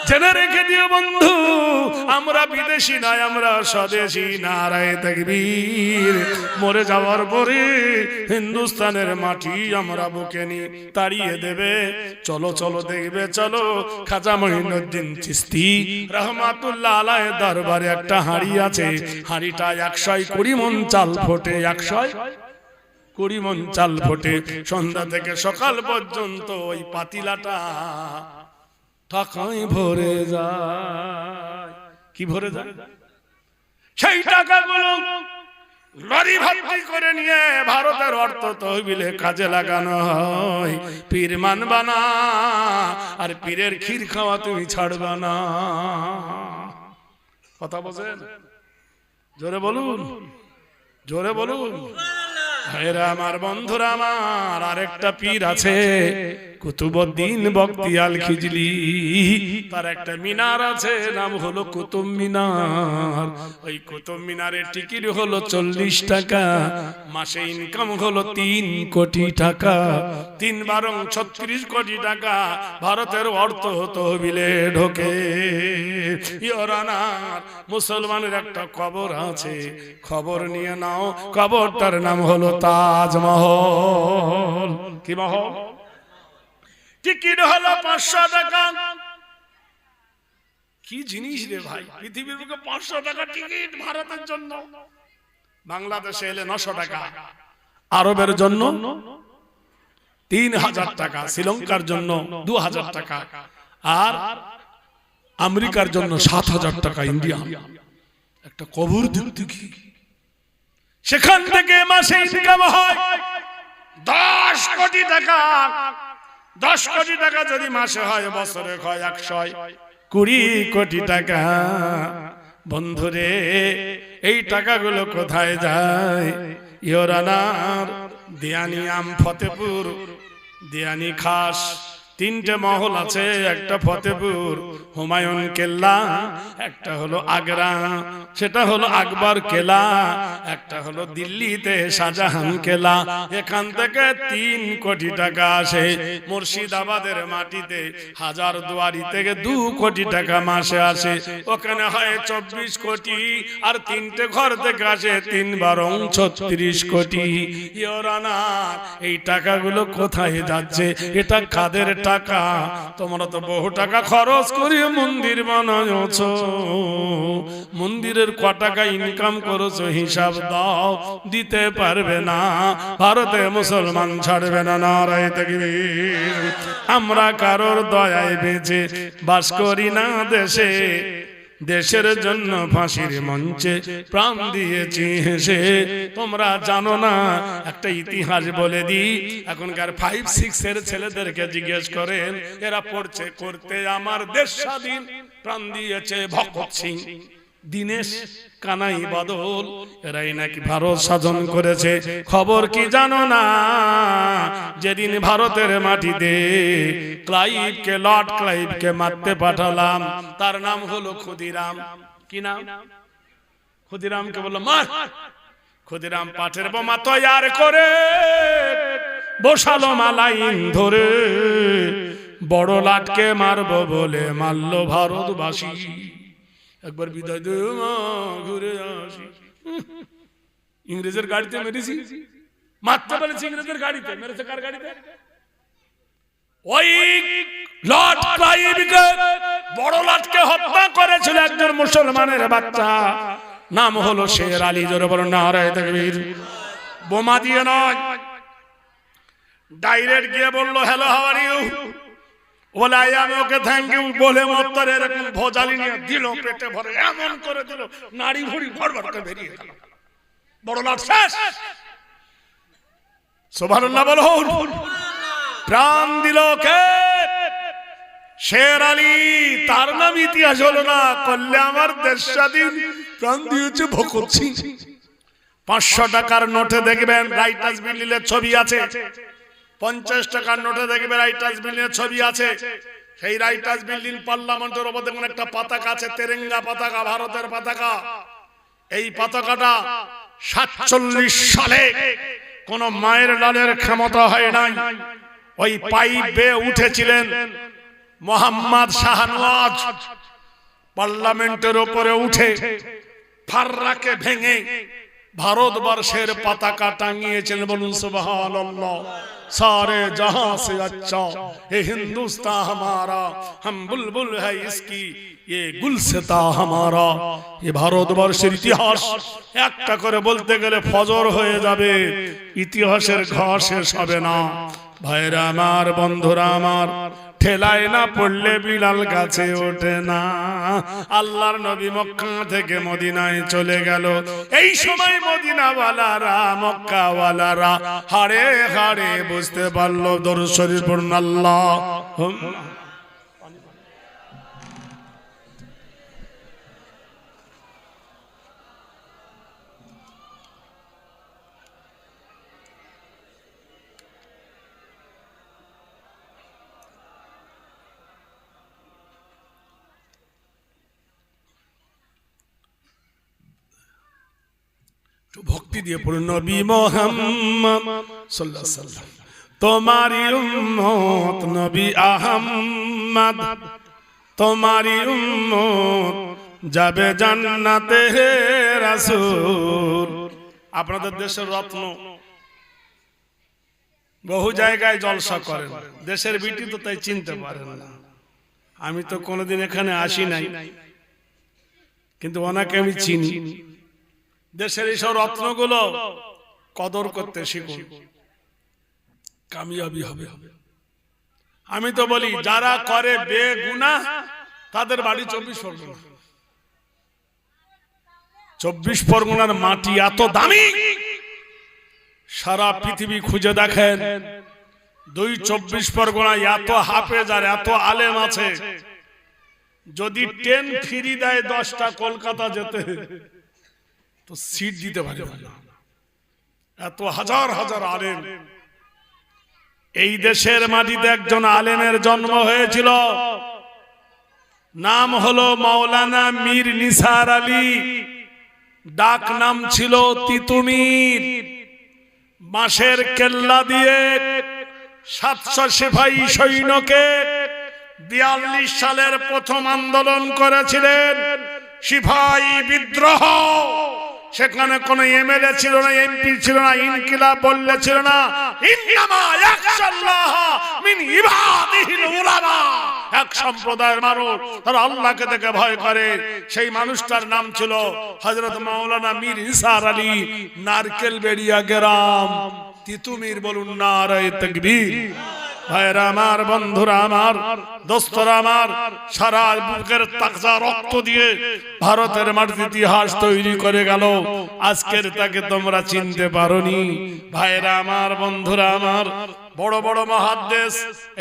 জেনে রেখে দিও বন্ধু, আমরা বিদেশি নয়, আমরা স্বদেশি। নারায়ে তাকবীর। মরে যাওয়ার পরে হিন্দুস্তানের মাটি আমরা বুকে নিয়ে তাড়িয়ে দেবে। চলো চলো দেখবে, চলো খাজা মঈনুদ্দিন চিশতি রহমাতুল্লাহ আলাইহির দরবারে একটা হাঁড়ি আছে, হাঁড়িটা 120 মণ চাল ফোটে, 120 মণ চাল ফোটে। সন্ধ্যা থেকে সকাল পর্যন্ত ওই পাতিলাটা টাকায় ভরে যায়। কি ভরে যায়? সেই টাকাগুলো লরি ভর্তি করে নিয়ে ভারতের অর্থ তহবিলে কাজে লাগানো হয়। পীর মানবা না, আর পীরের ক্ষীর খাওয়া তুমি ছাড়বা না। কথা বলেন? জোরে বলুন, জোরে বলুন। ভাইরা আমার, বন্ধুরা আমার, আরেকটা পীর আছে কুতুবউদ্দিন বখতিয়াল খিজলি। তার একটা মিনার আছে, নাম হলো কুতুব মিনার। ওই কুতুব মিনারের টিকিট হলো 40 টাকা। মাসে ইনকাম হলো 3 কোটি টাকা। 3 বারং 36 কোটি টাকা ভারতের অর্থ তহবিলে ঢোকে। ইরানার মুসলমানের একটা কবর আছে, খবর নিয়ে নাও। কবরটার নাম হলো তাজমহল। কি মহল? টিকিট হলো 500 টাকা। কি জিনিস রে ভাই, পৃথিবীর বুকে 500 টাকা টিকিট ভারতের জন্য। বাংলাদেশে এলে 900 টাকা, আরবের জন্য 3000 টাকা, শ্রীলঙ্কার জন্য 2000 টাকা, আর আমেরিকার জন্য 7000 টাকা। ইন্ডিয়া একটা কবর দেখতে কি, সেখান থেকে মাসে ইনকাম হয় 10 কোটি টাকা। 10 কোটি টাকা যদি মাসে হয়, বছরে হয় 120 কোটি টাকা। বন্ধুরে, এই টাকাগুলো কোথায় যায়? ইরানার দিয়ানি আম ফতেপুর, দিয়ানি খাস, 3টে মহল আছে। একটা ফতেপুর, হুমায়ুন কেল্লা, একটা হলো আগ্রা, সেটা হলো আকবর কেলা, একটা হলো দিল্লিতে শাহজাহান কেলা। এখান থেকে 3 কোটি টাকা আসে। মুর্শিদাবাদের মাটিতে হাজারদুয়ারি থেকে 2 কোটি টাকা মাসে আসে। ওখানে হয় 24 কোটি, আর 3টে ঘর থেকে আসে 3 বারং 36 কোটি। ইরানার এই টাকাগুলো কোথায় যাচ্ছে? এটা কাদের টাকা? তোমরা তো বহু টাকা খরচ করিয়ে মন্দির বানাচ্ছো। মন্দিরের ক টাকা ইনকাম করেছো হিসাব দাও, দিতে পারবে না। ভারতে মুসলমান ছাড়বে না। নারায়ে তাকবীর। আমরা কারোর দয়ায় বেঁচে বাস করি না দেশে, দেশের জন্য ফাঁসির মঞ্চে প্রাণ দিয়েছি হেসে। তোমরা জানো না, একটা ইতিহাস বলে দিই। এখনকার 5-6 এর ছেলেদেরকে জিজ্ঞেস করেন, এরা পড়ছে করতে আমার দেশ স্বাধীন প্রাণ দিয়েছে ভগৎ সিং, দীনেশ, কানাই বাদল, এরাই নাকি ভারত শাসন করেছে। খবর কি জানো না? যেদিন ভারতের মাটিতে ক্লাইভকে, লর্ড ক্লাইভকে মারতে পাঠালাম, তার নাম হলো ক্ষুদিরাম। কি নাম? ক্ষুদিরামকে বললো মার। ক্ষুদিরাম পাটের বোমা তৈয়ার করে বসালো মালাইন ধরে। বড় লাটকে মারবো বলে মারলো ভারতবাসী। একবার বিদায় দে মা, ঘুরে আসি। ইংরেজের গাড়িতে মেরেছি, মারতে পেরেছি ইংরেজের গাড়িতে। মেরেছে কার গাড়িতে? ওই লর্ড ক্লাইভকে, বড় লাটকে হত্যা করেছিল একজন মুসলমানের বাচ্চা, নাম হলো শের আলী। জোরে বলুন নারায়ে তাকবীর। বোমা দিয়ে নয়, ডাইরেক্ট গিয়ে বললো হ্যালো হাউ আর ইউ, বলে আমি ওকে থ্যাংক ইউ বলে মত্তর এরকম ভোজালি নিয়ে দিল, পেটে ভরে এমন করে দিল, নাড়ি ভুড়ি ভরভর করে বেরিয়ে গেল। বড় লাট শেষ। সুবহানাল্লাহ বলুন। প্রাণ দিল কে? শের আলী। তার নাম ইতিহাস হলো না, করলে আমার দেশ স্বাধীন প্রাণ দিয়েছে ভগৎ সিং। 500 টাকার নোটে দেখবেন রাইটার্স বিল্ডিংয়ের ছবি আছে। 50 টাকার নোটে দেখবেন রাইটার্স বিল্ডিংয়ের ছবি আছে। সেই রাইটার্স বিল্ডিং পার্লামেন্টের উপর দেখুন একটা পতাকা আছে, তেরেঙ্গা পতাকা, ভারতের পতাকা। এই পতাকাটা 47 সালে কোন মায়ের লালের ক্ষমতা হয় নাই, ওই পাইপ বেয়ে উঠেছিলেন মোহাম্মদ শাহনওয়াজ পার্লামেন্টের উপরে উঠে ফাররাকে ভেঙে ভারতবর্ষের পতাকা টাঙিয়েছেন। বলুন সুবহানাল্লাহ। सारे जहां से अच्छा ये हिंदुस्तान हमारा, हम बुलबुल है इसकी, ये गुलसिता हमारा। ये ভারতবর্ষের ইতিহাস একটা করে বলতে গেলে ফজর হয়ে যাবে, ইতিহাসের ঘর শেষ হবে না। ভাইরা আমার, বন্ধুরা আমার, ঠেলায় না পড়লে বিলাল গাছে ওঠে না। আল্লাহর নবী মক্কা থেকে মদিনায় চলে গেল। এই সময় মদিনাওয়ালারা, মক্কাওয়ালারা হাড়ে হাড়ে বুঝতে পারলো দরুদ শরীফ পড়ুন আল্লাহ। ভক্তি দিয়ে পড়ুন নবী মুহাম্মদ সাল্লাল্লাহু আলাইহি ওয়াসাল্লাম তোমারি উম্মত, নবী আহমদ তোমারি উম্মত যাবে জান্নাতে হে রাসূল। আপনাদের দেশের রত্ন বহু জায়গায় জলসা করেন, দেশের বিটি তো তাই চিনতে পারেন না। আমি তো কোনোদিন এখানে আসি নাই, কিন্তু ওনাকে আমি চিনি। দেশের এইসব রত্নগুলো কদর করতে শিখুন, কামিয়াবি হবে। আমি তো বলি যারা করে বেগুনাহ তাদের বাড়ি 24 পরগনা। 24 পরগনার মাটি এত দামি, সারা পৃথিবী খুঁজে দেখেন 24 পরগনায় এত হাফেজ আর এত আলেম আছে। যদি ট্রেন ফ্রি দেয় 10টা কলকাতা যেতে, তো সিট দিতে পারে না। এত হাজার হাজার আলেম। এই দেশের মাটিতে একজন আলেমের জন্ম হয়েছিল, নাম হলো মাওলানা মীর নিসার আলী, ডাক নাম ছিল তিতুমির। বাঁশের কেল্লা দিয়ে 700 সিপাহী সৈন্যকে 42 সালের প্রথম আন্দোলন করেছিলেন, সিপাহী বিদ্রোহ। সেখানে কোন এমএলএ ছিল না, এমপি ছিল না, ইনকিলাব বললে ছিল না। ইন্নামা ইয়াখশাল্লাহ মিন ইবাদিহিল উলামা। এক সম্প্রদায়ের মানুষ তারা আল্লাহকে দেখে ভয় করে। সেই মানুষটার নাম ছিল হযরত মাওলানা মীর নিসার আলী, নারকেলবেড়িয়া গ্রাম, তিতুমির। বলুন নারায়ে তাকবীর। ভাইরা আমার, বন্ধুরা আমার, দোস্তরা আমার, সারা বুকের তাজা রক্ত দিয়ে ভারতের মাটির ইতিহাস তৈরি করে গেল। আজকের তাকে তোমরা চিনতে পারোনি। ভাইরা আমার, বন্ধুরা আমার, বড় বড় মুহাদ্দিস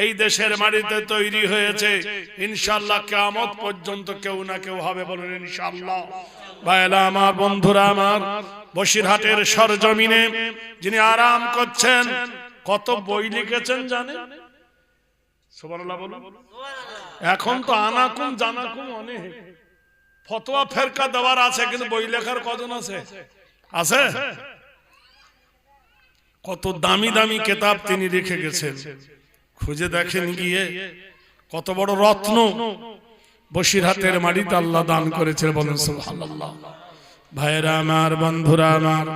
এই দেশের মাটিতে তৈরি হয়েছে। ইনশাআল্লাহ কিয়ামত পর্যন্ত কেউ না কেউ হবে। বলুন ইনশাআল্লাহ। ভাইরা আমার, বন্ধুরা আমার, বসিরহাটের সরজমিনে যিনি আরাম করছেন, কত বই লিখেছেন জানেন? সুবহানাল্লাহ বলুন। এখন তো আনাকুম জানাকুম অনেক ফতোয়া ফেরকা দেওয়ার আছে, কিন্তু বই লেখার কজন আছে? আছে? কত দামি দামি কিতাব তিনি লিখে গেছেন, খুঁজে দেখেন গিয়ে। কত বড় রত্ন বসিরহাটের মাটিতে আল্লাহ দান করেছে। বলুন সুবহানাল্লাহ। ভাইরা আমার, বন্ধুরা আমার,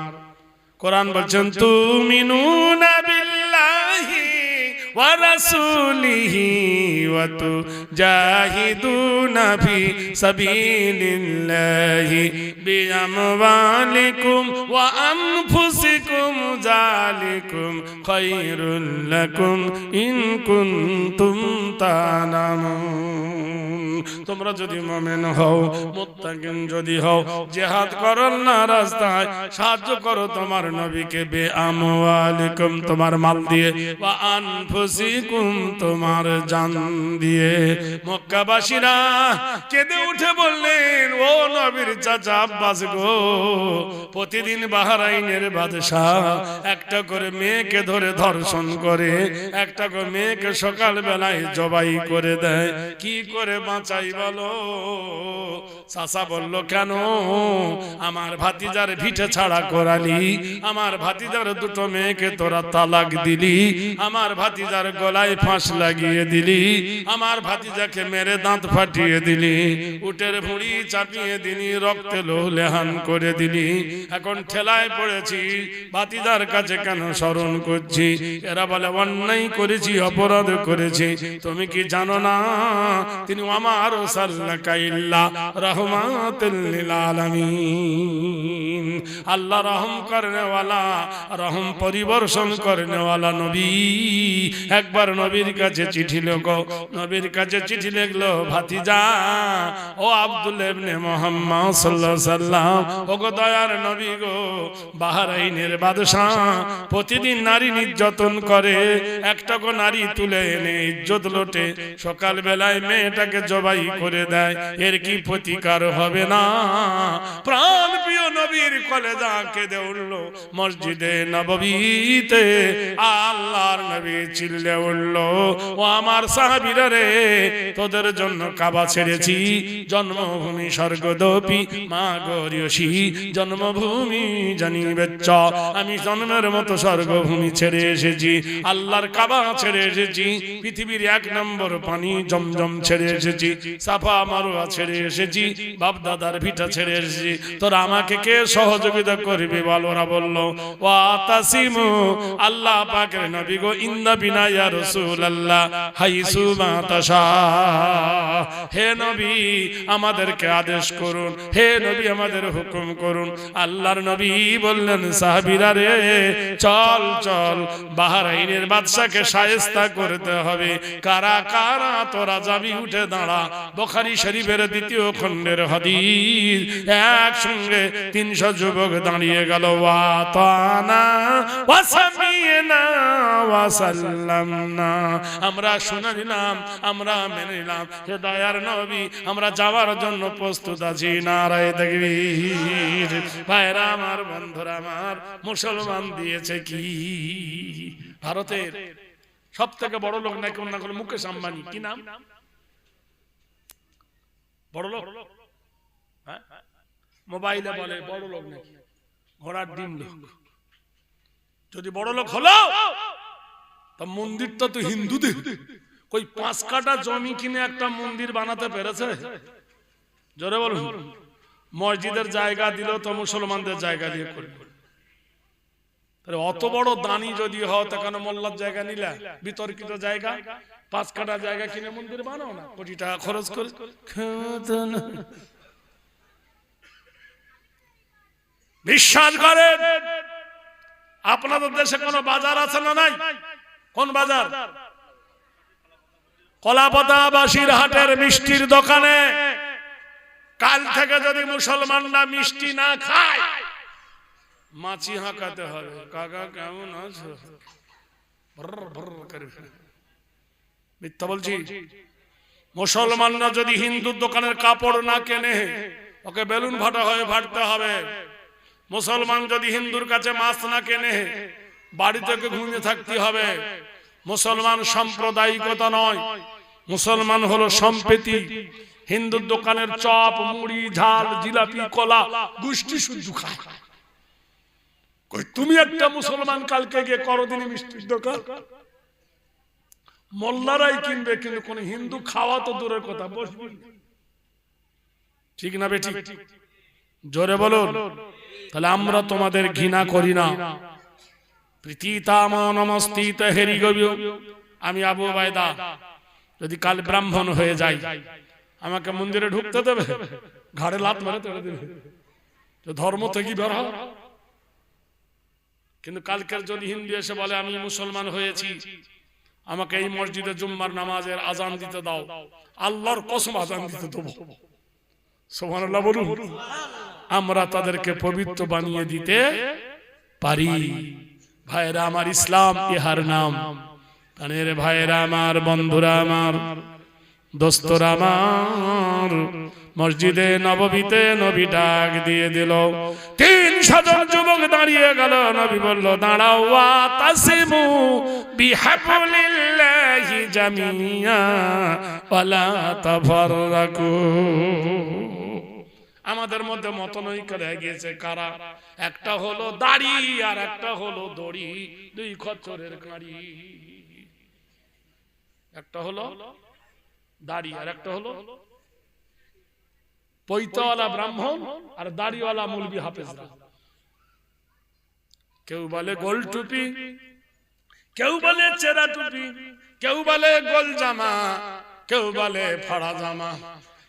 কোরআন বলছেন তুমিনুনা বিল্লাহি ওয়া রাসূলিহি ওয়া তুজাহিদুনা ফি সাবিলিল্লাহি বিআমওয়ালিকুম ওয়া আনফুসিকুম যালিকুম খায়রুল লাকুম ইন কুনতুম তা'লামুন। তোমরা যদি মুমিন হও, মুত্তাকিন যদি হও, জিহাদ করো না রাস্তায়, সাহায্য করো তোমার নবীকে বিআমওয়ালিকুম তোমার মাল দিয়ে, ওয়া আনফুসিকুম তোমার জান দিয়ে। মক্কাবাসীরা কেঁদে উঠে বললেন, ও নবীর চাচা আব্বাস গো, প্রতিদিন বাহরাইনের বাদশাহ একটা করে মেয়েকে ধরে ধর্ষণ করে, একটা করে মেয়েকে সকাল বেলায় জবাই করে দেয়। কি করে বাঁচাই বলো। চাচা বলল কেন? আমার ভাতিজার ভিটে ছাড়া করালি, আমার ভাতিজার দুটো মেয়েকে তোরা তালাক দিলি, আমার ভাতিজার গলায় ফাঁস লাগিয়ে দিলি, আমার ভাতিজাকে মেরে দাঁত ফাটিয়ে দিলি, উটের ভুঁড়ি চাপিয়ে দিলি, রক্তে লোহলেহান করে দিলি। এখন ঠেলায় পড়েছি, ভাতিজার কাছে কেন স্মরণ করছি? এরা বলে অন্যায় করেছি, অপরাধ করেছি। তুমি কি জানো না তিনি আমার সাল্লাকাইল্লা রহমাতুল লিল আলামিন, আল্লাহ রহম করনে ওয়ালা, রহম পরিবর্ষণ করনে ওয়ালা নবী। একবার নবীর কাছে চিঠি লেখো। নবীর কাছে চিঠি লিখলো, ভাতিজা ও আব্দুল ইবনে মুহাম্মদ সাল্লাল্লাহু আলাইহি সাল্লাম, ও গো দয়ার নবী গো, বাহরাইনের বাদশা প্রতিদিন নারী নির্যাতন করে, একটাকো নারী তুলে এনে ইজ্জত লোটে, সকাল বেলায় মেয়েটাকে জবাই করে দেয়, এর কি প্রতিকার হবে না? প্রাণ প্রিয় নবীর কলেজা কেঁদে উঠল। মসজিদে নববীতে আল্লাহর নবী চিল্লে উঠল, ও আমার সাহাবীরা রে, তোদের জন্য কাবা ছেড়েছি, জন্মভূমি স্বর্গদপি মা গরিয়সী, জন্মভূমি জানিবে চ, আমি জন্মের মতো স্বর্গভূমি ছেড়ে এসেছি, আল্লাহর কাবা ছেড়ে এসেছি, পৃথিবীর এক নম্বর পানি জমজম ছেড়ে এসেছি, সাফা মারওয়া ছেড়ে এসেছি, বাপ দাদার ভিটা ছেড়ে এসেছি, তোরা আমাকে কে সহযোগিতা করবে বল? ওরা বলল ওয়া তাসিমু, আল্লাহ পাকের নবী গো, ইন্দা বিনা ইয়া রাসূলুল্লাহ হাইসু মা তাশা, হে নবী আমাদেরকে আদেশ করুন, হে নবী আমাদের হুকুম করুন। আল্লাহর নবী বললেন, সাহাবীরা রে, চল চল, বাহরাইনের বাদশাকে শায়েস্তা করতে হবে। কারা কারা? তোরা যাবি, উঠে দাঁড়া। বুখারী শরীফের দ্বিতীয় খণ্ডের হাদিস। একসঙ্গে 300 যুবক দাঁড়িয়ে গেল। ওয়া তানা ওয়া সামিনা ওয়া সাল্লামনা, আমরা শুনে নিলাম, আমরা মেনে নিলাম, হে দয়ার নবী আমরা যাওয়ার জন্য প্রস্তুত আছি। নারায়ে তাকবীর। ভাইরা আমার, বন্ধুরা আমার, মুসলমান দিয়েছে কি? ভারতের সব থেকে বড় লোক নাকি অন্য কোনো মুকেশ আম্বানি, কি নাম? বড় লোক, হ্যাঁ, মোবাইলে বলে বড় লোক নাকি, ঘোড়ার ডিম লোক। যদি বড় লোক হলো তা মন্দিরটা তো হিন্দুদের, কই 5 কাঠা জমি কিনে একটা মন্দির বানাতে পেরেছে? জোরে বলুন। মসজিদের জায়গা দিল তো মুসলমানদের জায়গা দিয়ে করবে। অত বড় দানি যদি হয় তা কেন মোল্লার জায়গা নিলা? বিতর্কিত জায়গা, 5 কাঠা জায়গা কিনে মন্দির বানাও না, কোটি টাকা খরচ করে। বিশ্বাস করেন, আপনাদের দেশে কোন বাজার আছে না নাই? কোন বাজার? কলাপাতা বাসির হাটের মিষ্টির দোকানে কাল থেকে যদি মুসলমানরা মিষ্টি না খায়, মাছি হাঁকাতে হবে, কাকা কেমন আছো, মিথ্যা বলছি? মুসলমানরা যদি হিন্দুর দোকানের কাপড় না কেনে, ওকে বেলুন ফাটা হয়ে ফাটতে হবে। মুসলমান যদি হিন্দুর কাছে মাছ না কেনে, বাড়ি থেকে ঘুমিয়ে থাকতে হবে। মুসলমান সাম্প্রদায়িকতা নয়, মুসলমান হলো সম্প্রীতি। হিন্দুর দোকানের চপ, মুড়ি, ঝাল, জিলাপি, কলা গোষ্ঠী শুদ্ধ খায়। তুমি একটা মুসলমান কালকে গিয়ে করদিনে মিষ্টির দোকান, মোল্লারাই কিনবে, কিন্তু কোন হিন্দু খাওয়া তো দূরের কথা, বসবে। ঠিক না বেটি? জোরে বলো। তাহলে আমরা তোমাদের ঘৃণা করি না। প্রীতিতাম নমস্তিত হেরি গবি, আমি আবু উবাইদা যদি কাল ব্রাহ্মণ হয়ে যাই, আমাকে মন্দিরে ঢুকতে দেবে? ঘাড়ে লাত মেরে তেড়ে দেবে, ধর্ম থেকে বের হও। কিন্তু কালকের যদি হিন্দু এসে বলে আমি মুসলমান হয়েছি, আমাকে এই মসজিদে জুম্মার নামাজের আজান দিতে দাও, আল্লাহর কসম আজান দিতে দেবো। সুবহানাল্লাহ বলুন। আমরা তাদেরকে পবিত্র বানিয়ে দিতে পারি। ভাইরা আমার, ইসলাম ইহার নাম। কানের ভাইরা আমার, বন্ধুরা আমার, দোস্তরা আমার, মসজিদে নববীতে নবী ডাক দিয়ে দিল। 300 জন যুবক দাঁড়িয়ে দাঁড়িয়ে গেল নবী বলল দাঁড়াও ওয়াতাসিমু বিহাবলিল্লাহি জামিয়া ওয়ালা তাফাররাকু আমাদের মধ্যে মতনৈক্য রয়ে গিয়েছে কারা একটা হলো দাড়ি আর একটা হলো দড়ি দুই খচ্চরের কাঁড়ি একটা হলো দাড়ি আর একটা হলো পৈতাওয়ালা ব্রাহ্মণ আর দাড়িওয়ালা মৌলবি হাফেজরা কেউ বলে গোল টুপি কেউ বলে চেরা টুপি কেউ বলে গোল জামা কেউ বলে ফাড়া জামা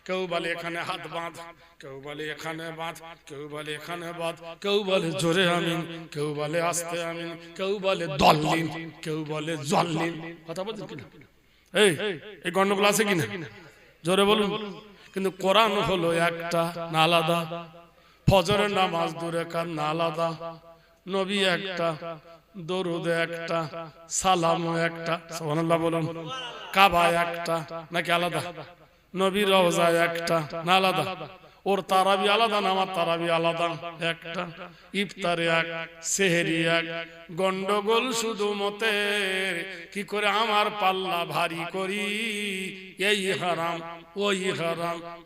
কেউ বলে এখানে হাত বাঁধ কেউ বলে এখানে বাঁধ কেউ বলে এখানে বাঁধ কেউ বলে জোরে আমিন কেউ বলে আস্তে আমিন কেউ বলে দল্লিন কেউ বলে জল্লিন কথা বলছেন কিনা এই গন্ডগোল আছে কিনা জোরে বলুন কিন্তু কোরআন হলো একটা না আলাদা ফজরের নামাজ দুই রাকাত না আলাদা নবী একটা দরুদ একটা সালাম একটা সুবহানাল্লাহ বলুন কাবা একটা নাকি আলাদা নবীর রওজা একটা না আলাদা ওর তারাবি আলাদা না আমার তারাবি আলাদা একটা ইফতারে এক সেহরি এক গন্ডগোল শুধু মতের কি করে আমার পাল্লা ভারী করি এই হারাম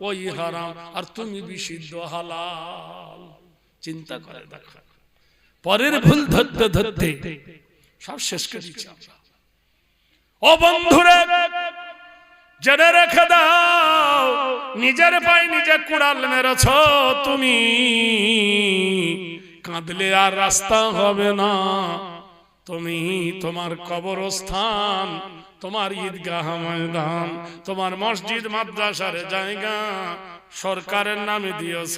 ওই হারাম আর তুমি বিশুদ্ধ হালাল চিন্তা করে দেখো পরের ভুল ধরতে ধরতে সব শেষ করে দিচ্ছি ও বন্ধুরা জেনে রেখে দাও নিজের পায়ে নিজে কুড়াল মেরেছ তুমি কাঁদলে আর রাস্তা হবে না তুমি তোমার কবরস্থান তোমার ঈদগাহ ময়দান তোমার মসজিদ মাদ্রাসার জায়গা সরকারের নামে দিয়েছ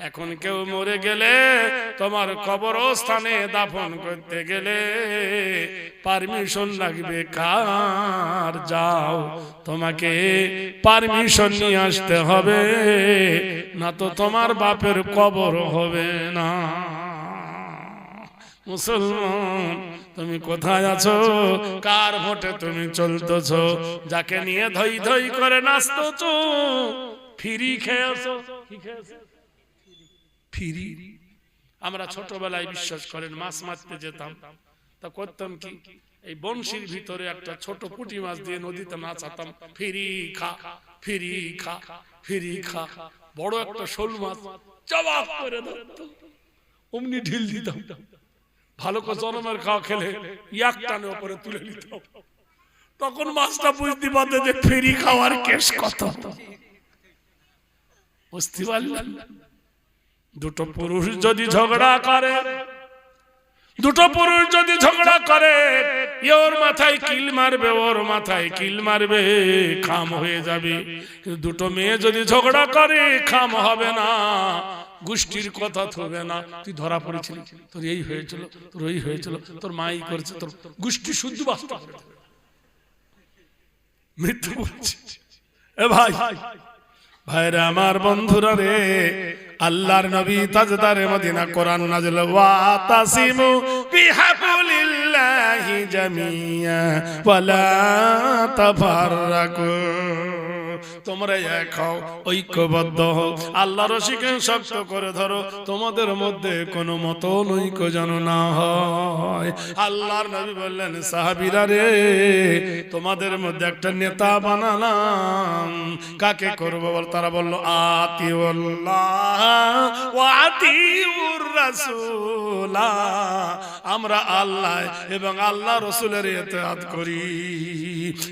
এখন কেউ মরে গেলে তোমার কবরস্থানে দাফন করতে গেলে পারমিশন লাগবে কার যাও তোমাকে পারমিশন নিয়ে আসতে হবে না তো তোমার বাপের কবর হবে না মুসলমান তুমি কোথায় আছো কার ভোটে তুমি চলতেছো যাকে নিয়ে ধই ধই করে নাচতেছো ফিরি খেয়েছো কি খেয়েছো ফিরি আমরা ছোটবেলায় বিশ্বাস করেন মাছ মারতে যেতাম তা করতাম কি এই বংশীর ভিতরে একটা ছোট পুঁটি মাছ দিয়ে নদীতে নাচাতাম ফিরি খা ফিরি খা ফিরি খা বড় একটা শোল মাছ জবাব করে ধরতো অমনি ঢিল দিতাম ভালো করে জনমের খাওয়া খেলে এক টানে উপরে তুলে নিতাম তখন মাছটা বুঝতে পারতো যে ফিরি খাওয়ার কেস কত বুঝতে পারলেন দুটো পুরুষ যদি ঝগড়া করে ওর মাথায় কিল মারবে ওর মাথায় কিল মারবে খাম হয়ে যাবে কিন্তু দুটো মেয়ে যদি ঝগড়া করে খাম হবে না গোষ্ঠীর কথা থবে না তুই ধরা পড়েছিলি তোর এই হয়েছিল তোর ওই হয়েছিল তোর মাই করেছে তোর গোষ্ঠী শুদ্ধ বাস্তব মৃত্যু বলছে এ ভাই ভাইরা আমার বন্ধুরা রে আল্লাহর নবী তাজদারে মদিনা কোরআন নাযিল ওয়াতাসিমু বিহাবলিল্লাহি জামিয়া ওয়ালা তাফাররাকু তোমরা এক হও ঐক্যবদ্ধ হও আল্লাহর রশিকে শক্ত করে ধরো তোমাদের মধ্যে কোনো মতনৈক্য যেন না হয় আল্লাহর নবী বললেন সাহাবীরা রে তোমাদের মধ্যে একটা নেতা বানালাম কাকে করব বল তারা বলল আতিউল্লাহ ওয়া আতিউর রাসূল আমরা আল্লাহ এবং আল্লাহ রাসূলের ইতাআত করি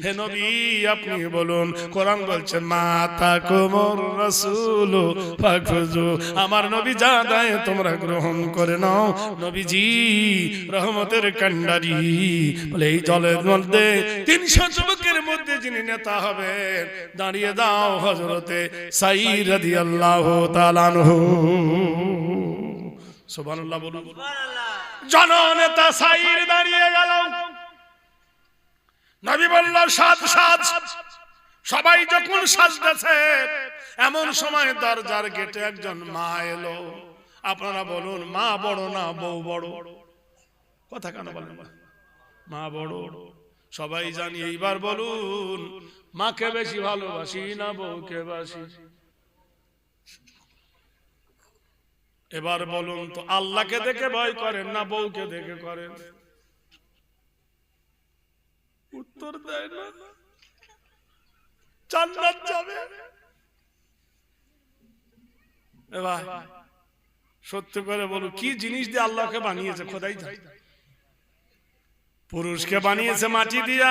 হে নবী আপনি বলুন কোরআন বলছেন মাতাকুমুর রাসূল ফাখুযু আমার নবী যা দেয় তোমরা গ্রহণ করে নাও নবীজি রহমতের কান্ডারি বলে এই দলের মধ্যে 300 যুবকের মধ্যে যিনি নেতা হবেন দাঁড়িয়ে দাও হযরতে সাঈদ রাদিয়াল্লাহু তাআলা আনহু সুবহানাল্লাহ বলুন সুবহানাল্লাহ জননেতা সাঈদ দাঁড়িয়ে গেল নবী বলল সাজ সাজ সবাই যখন সাজতেছে এমন সময় দরজার গেটে একজন মা এলো আপনারা বলুন মা বড় না বউ বড় কথা কেন বলেন মা বড় সবাই জানি এইবার বলুন মাকে বেশি ভালোবাসি না বউকে বাসি এবার বলুন তো, আল্লাহকে দেখে ভয় করেন না বউকে দেখে করেন? উত্তর দেয় না। জান্নাত যাবে। এবার সত্যি করে বলুন, কি জিনিস দিয়ে আল্লাহকে বানিয়েছে? খোদাই জানে। পুরুষকে বানিয়েছে মাটি দিয়া,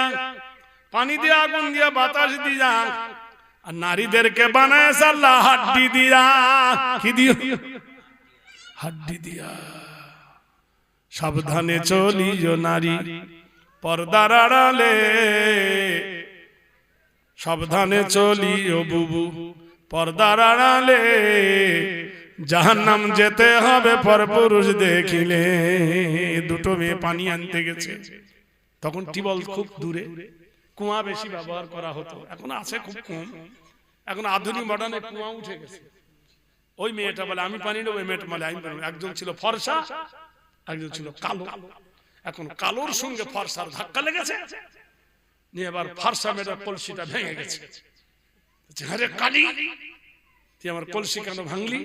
পানি দিয়া, আগুন দিয়া, বাতাস দিয়া, আর নারীদেরকে বানায়েছে আল্লাহ হাড্ডি দিয়া। কি দিয়া? হাড্ডি দিয়া। সাবধানে চলিও নারী পর্দার আড়ালে, সাবধানে চলিও বুবু পর্দার আড়ালে, জাহান্নাম যেতে হবে পরপুরুষ দেখিলে। দুটো মেয়ে পানি আনতে গেছে, তখন টিউবওয়েল খুব দূরে, কুয়া বেশি ব্যবহার করা হতো, এখন আছে খুব কম। এখন আধুনিক মডার্নে কুয়া উঠে গেছে। ওই মেয়েটা বলে আমি পানি নেবো, ওই মেয়েটা বলে আমি পানি নেবো। একজন ছিল ফর্সা, একজন ছিল কালো। এখন কালোর সঙ্গে ফর্সার ধাক্কা লেগেছে, নিয়ে এবার ফর্সা মেয়েটার কলসিটা ভেঙে গেছে। আরে কালি, তুই আমার কলসি কেন ভাঙলি?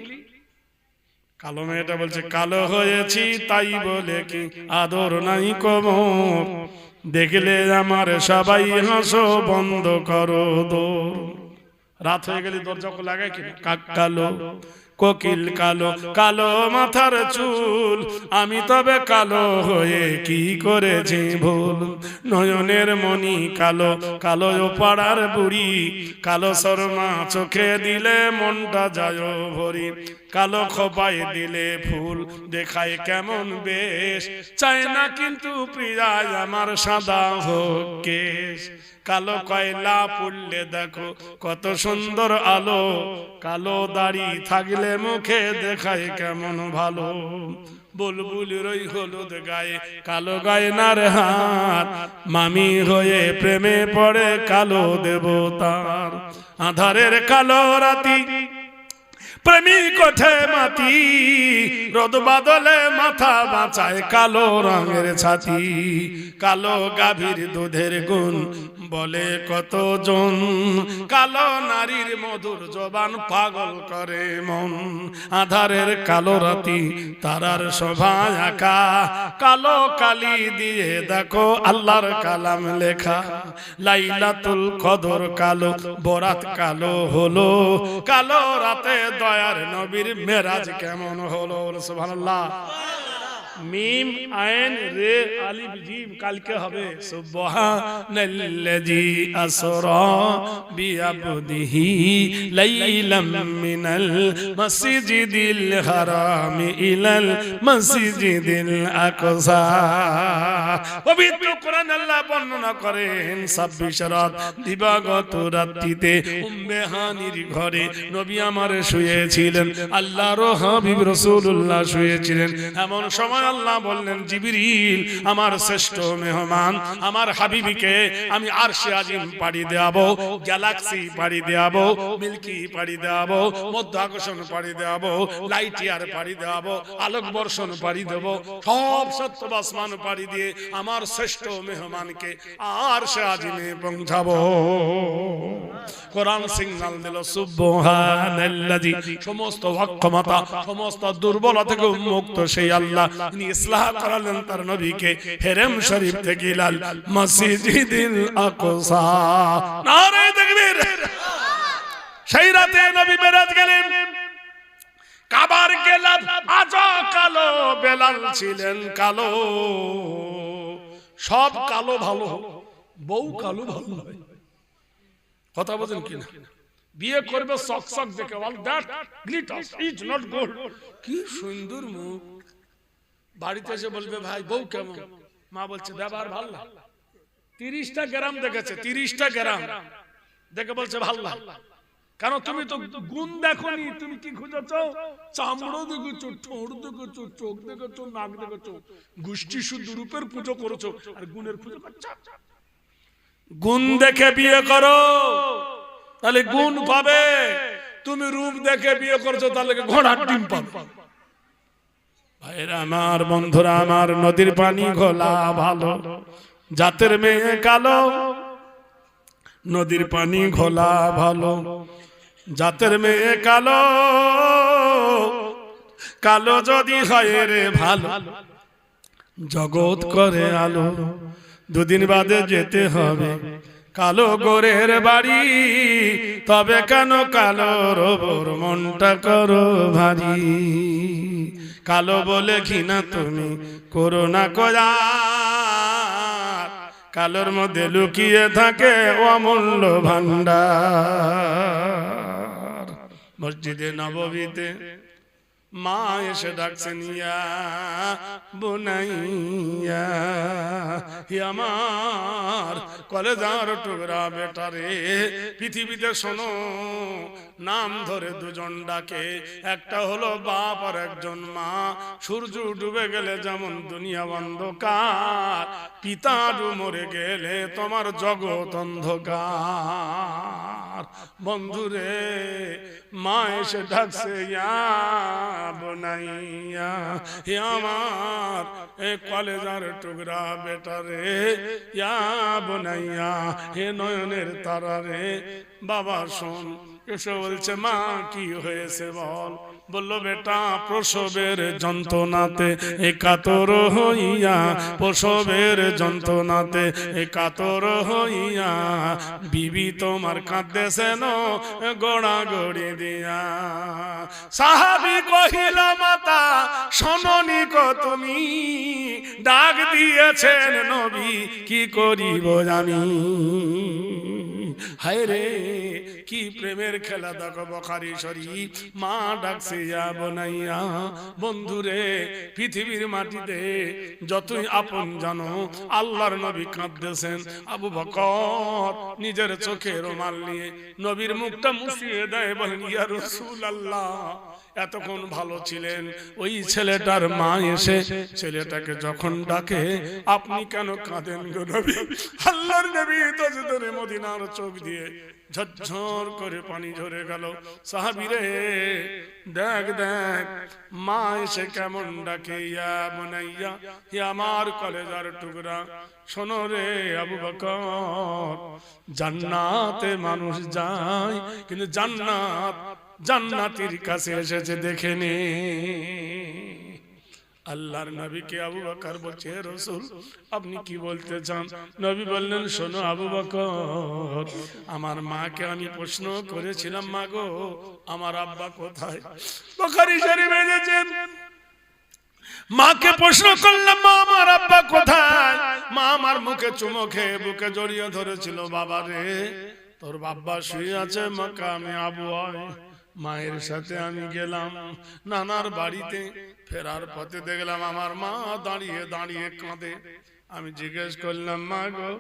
কালো মেয়েটা বলছে কালো হয়েছি তাই বলে কি আদর নাই কোমর, দেখলে আমার সবাই হাসো বন্ধ করো দোর। রাত হয়ে গেলে দরজা লাগায় কিনা? কাক কালো, কোকিল কালো, কালো মাথার চুল, আমি তবে কালো হয়ে কি করেছি ভুল। নয়নের মনি কালো, কালো ও পাড়ার বুড়ি, কালো শর্মা চোখে দিলে মনটা যায় ভরি, কালো খোপায় দিলে ফুল দেখায় কেমন বেশ, চায় না কিন্তু প্রিয়ায় আমার সাদা হোক কেশ। কালো কয়লা পুড়লে দেখো কত সুন্দর আলো, কালো দাড়ি থাকলে মুখে দেখায় কেমন ভালো। বুলবুলির ওই হলুদ গায়ে কালো গয়নার হাত, মামি হয়ে প্রেমে পড়ে কালো দেবতার। আধারের কালো রাতি প্রেমিক ওঠে মাটি, রোদ বাদলে মাথা বাঁচায় কালো রঙের ছাতি। কালো গাভীর দুধের গুণ বলে কতজন, কালো নারীর মধুর জবান পাগল করে মন। আধারের কালো রাতি তারার শোভা আঁকা, কালো কালি দিয়ে দেখো আল্লাহর কালাম লেখা। লাইলাতুল কদর কালো, বরাত কালো হলো, কালো রাতে দয়ার নবীর মেরাজ কেমন হলো? সুবহানাল্লাহ। মিম আইন রে আলিফ জিম কালকে হবে সুবহানাল্লাযী আসরা বিআবদিহি লাইলাম মিনাল মাসজিদিল হারাম ইলাল মাসজিদিল আকসা। পবিত্র কোরআন আল্লাহ বর্ণনা করেন 26 রাত দিবাগত রাত্রিতে উম্মে হানির ঘরে নবী আমার শুয়েছিলেন, আল্লাহর হাবিব রাসূলুল্লাহ শুয়েছিলেন। এমন সময় আল্লাহ বললেন জিবরিল আমার শ্রেষ্ঠ মেহমান আমার হাবিবিকে আমি আরশে আজিম পাড়ি দেয়াবো, গ্যালাক্সি পাড়ি দেয়াবো, মিল্কি পাড়ি দেয়াবো, মধ্য আকর্ষণ পাড়ি দেয়াবো, লাইট ইয়ার পাড়ি দেয়াবো, আলোক বর্ষণ পাড়ি দেব, সব সত্য আসমান পাড়ি দিয়ে আমার শ্রেষ্ঠ মেহমানকে আরশে আজিমে পৌঁছাবো। কোরআন সিগন্যাল দিল সুবহানাল্লাযী, সমস্ত অক্ষমতা সমস্ত দুর্বলতা থেকে মুক্ত সেই আল্লাহ তিনি ইসলাহ করালেন তার নবীকে হেরেম শরীফ থেকে ইলাল মসজিদিল আকসা। নারে তাকবীর। সেই রাতে নবী মেরাজ গেলেন, কাবার গেলাম আজ কালো, বেলাল ছিলেন কালো। সব কালো ভালো, বউ কালো ভালো নয়। কথা বলেন কিনা? বিয়ে করবে চকচক দেখে, all that glitters is not gold. কি সুন্দর মুখ। বাড়িতে এসে বলবে ভাই বউ কেমন? মা বলছে ব্যবহার ভালো না। 30টা গ্রাম দেখেছে, 30টা গ্রাম দেখে বলছে ভালো না। কারণ তুমি তো গুণ দেখোনি, তুমি কি খুঁজেছো? চামড়া দেখেছো, ঠোঁট দেখেছো, চোখ দেখেছো, নাক দেখেছো, গোষ্ঠী শুদ্ধ রূপের পুজো করেছো, আর গুণের পুজো করছো। গুণ দেখে বিয়ে করো তাহলে গুণ পাবে, তুমি রূপ দেখে বিয়ে করছো তাহলে ঘোড়ার ডিম পাবে। ভাইরা আমার, বন্ধুরা আমার, নদীর পানি ঘোলা ভালো, জাতের মেয়ে কালো। নদীর পানি ঘোলা ভালো, জাতের মেয়ে কালো। কালো যদি হয় রে ভালো, জগৎ করে আলো। দুদিন বাদে যেতে হবে কালো গোরের বাড়ি, তবে কেন কালো রবর মনটা করো ভারী। কালো বলে ঘৃণা তুমি করো না কোয়া, কালোর মধ্যে লুকিয়ে থাকে অমূল্য ভান্ডার। মসজিদে নববীতে মা এসে ডাকছেন, ইয়া বুনাইয়া, হে আমার কলেজার টুকরা বেটা রে, পৃথিবীতে শোনো নাম ধরে দুজন ডাকে, একটা হলো বাপ আর একজন মা। সূর্য ডুবে গেলে যেমন দুনিয়া অন্ধকার, পিতা মরে গেলে তোমার জগৎ অন্ধকার। বন্ধুরে মা এসে ডাকছে, ইয়া বুনাইয়া, হে আমার এ কলেজার টুকরা বেটা রে, ইয়া বুনাইয়া, হে নয়নের তারা রে। বাবা শোন, এসে বলছে, মা কি হয়েছে বল। বলল, বেটা প্রসবের যন্ত্রণাতে একাতর হইয়া, প্রসবের যন্ত্রণাতে একাতর হইয়া, বিবি তোমার কাঁদতেছেন গোড়া গড়ি দিয়া। সাহাবী কহিল, মাতা শোনোনি কো তুমি, ডাক দিয়েছেন নবী, কি করিব আমি। হায় রে কি প্রেমের খেলা দেখো বুখারী শরীফ। মা ডাকছে, ইয়া বুনাইয়া। বন্ধুরে পৃথিবীর মাটিতে যতই আপন জানো, আল্লাহর নবী কাঁদতেছেন। আবু বকর নিজের চোখে রুমাল নিয়ে নবীর মুখটা মুছিয়ে দেয়, বলেন, ইয়া রাসূলুল্লাহ এতক্ষণ ভালো ছিলেন, ওই ছেলেটার মা এসে ছেলেটাকে যখন ডাকে আপনি কেন কাঁদেন গো নবী। আল্লাহর নবী তাজদারে মদিনার চোখ দিয়ে ঝরঝর করে পানি ঝরে গেল। সাহাবীরে দেখ দেখ মা এসে কেমন ডাকে, ইয়া বুনাইয়া, হে আমার কলেজার টুকরা। শোনো রে আবু বকর, জান্নাতে মানুষ যায়, কিন্তু জান্নাত জান্নাতীর কাছে এসেছে দেখে নে। আল্লাহর নবীকে আবু বকর বলছে, হে রাসূল আপনি কি বলতে চান? নবী বললেন, শোনো আবু বকর, আমার মাকে আমি প্রশ্ন করেছিলাম, মা গো আমার আব্বা কোথায়? বুখারী শরীফে এসেছে, মাকে প্রশ্ন করলাম, মা আমার আব্বা কোথায়? মা আমার মুখে চুমো খেয়ে বুকে জড়িয়ে ধরেছিল, বাবা রে তোর বাবা শুয়ে আছে মাকামে আবু আয়। মায়ের সাথে আমি গেলাম নানার বাড়িতে, ফেরার পথে দেখলাম আমার মা দাঁড়িয়ে দাঁড়িয়ে কাঁদে। আমি জিজ্ঞেস করলাম, মা গো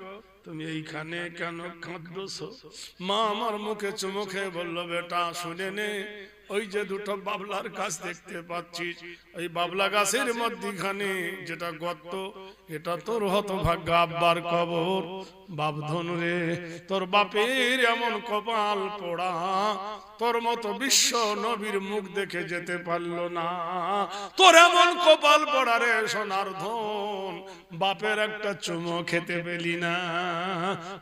তুমি এইখানে কেন কাঁদছো? মা আমার মুখে চুমো খেয়ে বললো, বেটা শুনে নে, ওই যে দুটো বাবলার গাছ দেখতে পাচ্ছিস, ওই বাবলা গাছের মধ্যখানে যেটা গর্ত, এটা তোর হতভাগ্য আব্বার কবর। বাপধন রে, তোর বাপের এমন কপাল পোড়া, তোর মতো বিশ্ব নবীর মুখ দেখে যেতে পারলো না। তোর এমন কপাল পোড়া রে সোনার ধন, বাপের একটা চুমো খেতে পেলি না।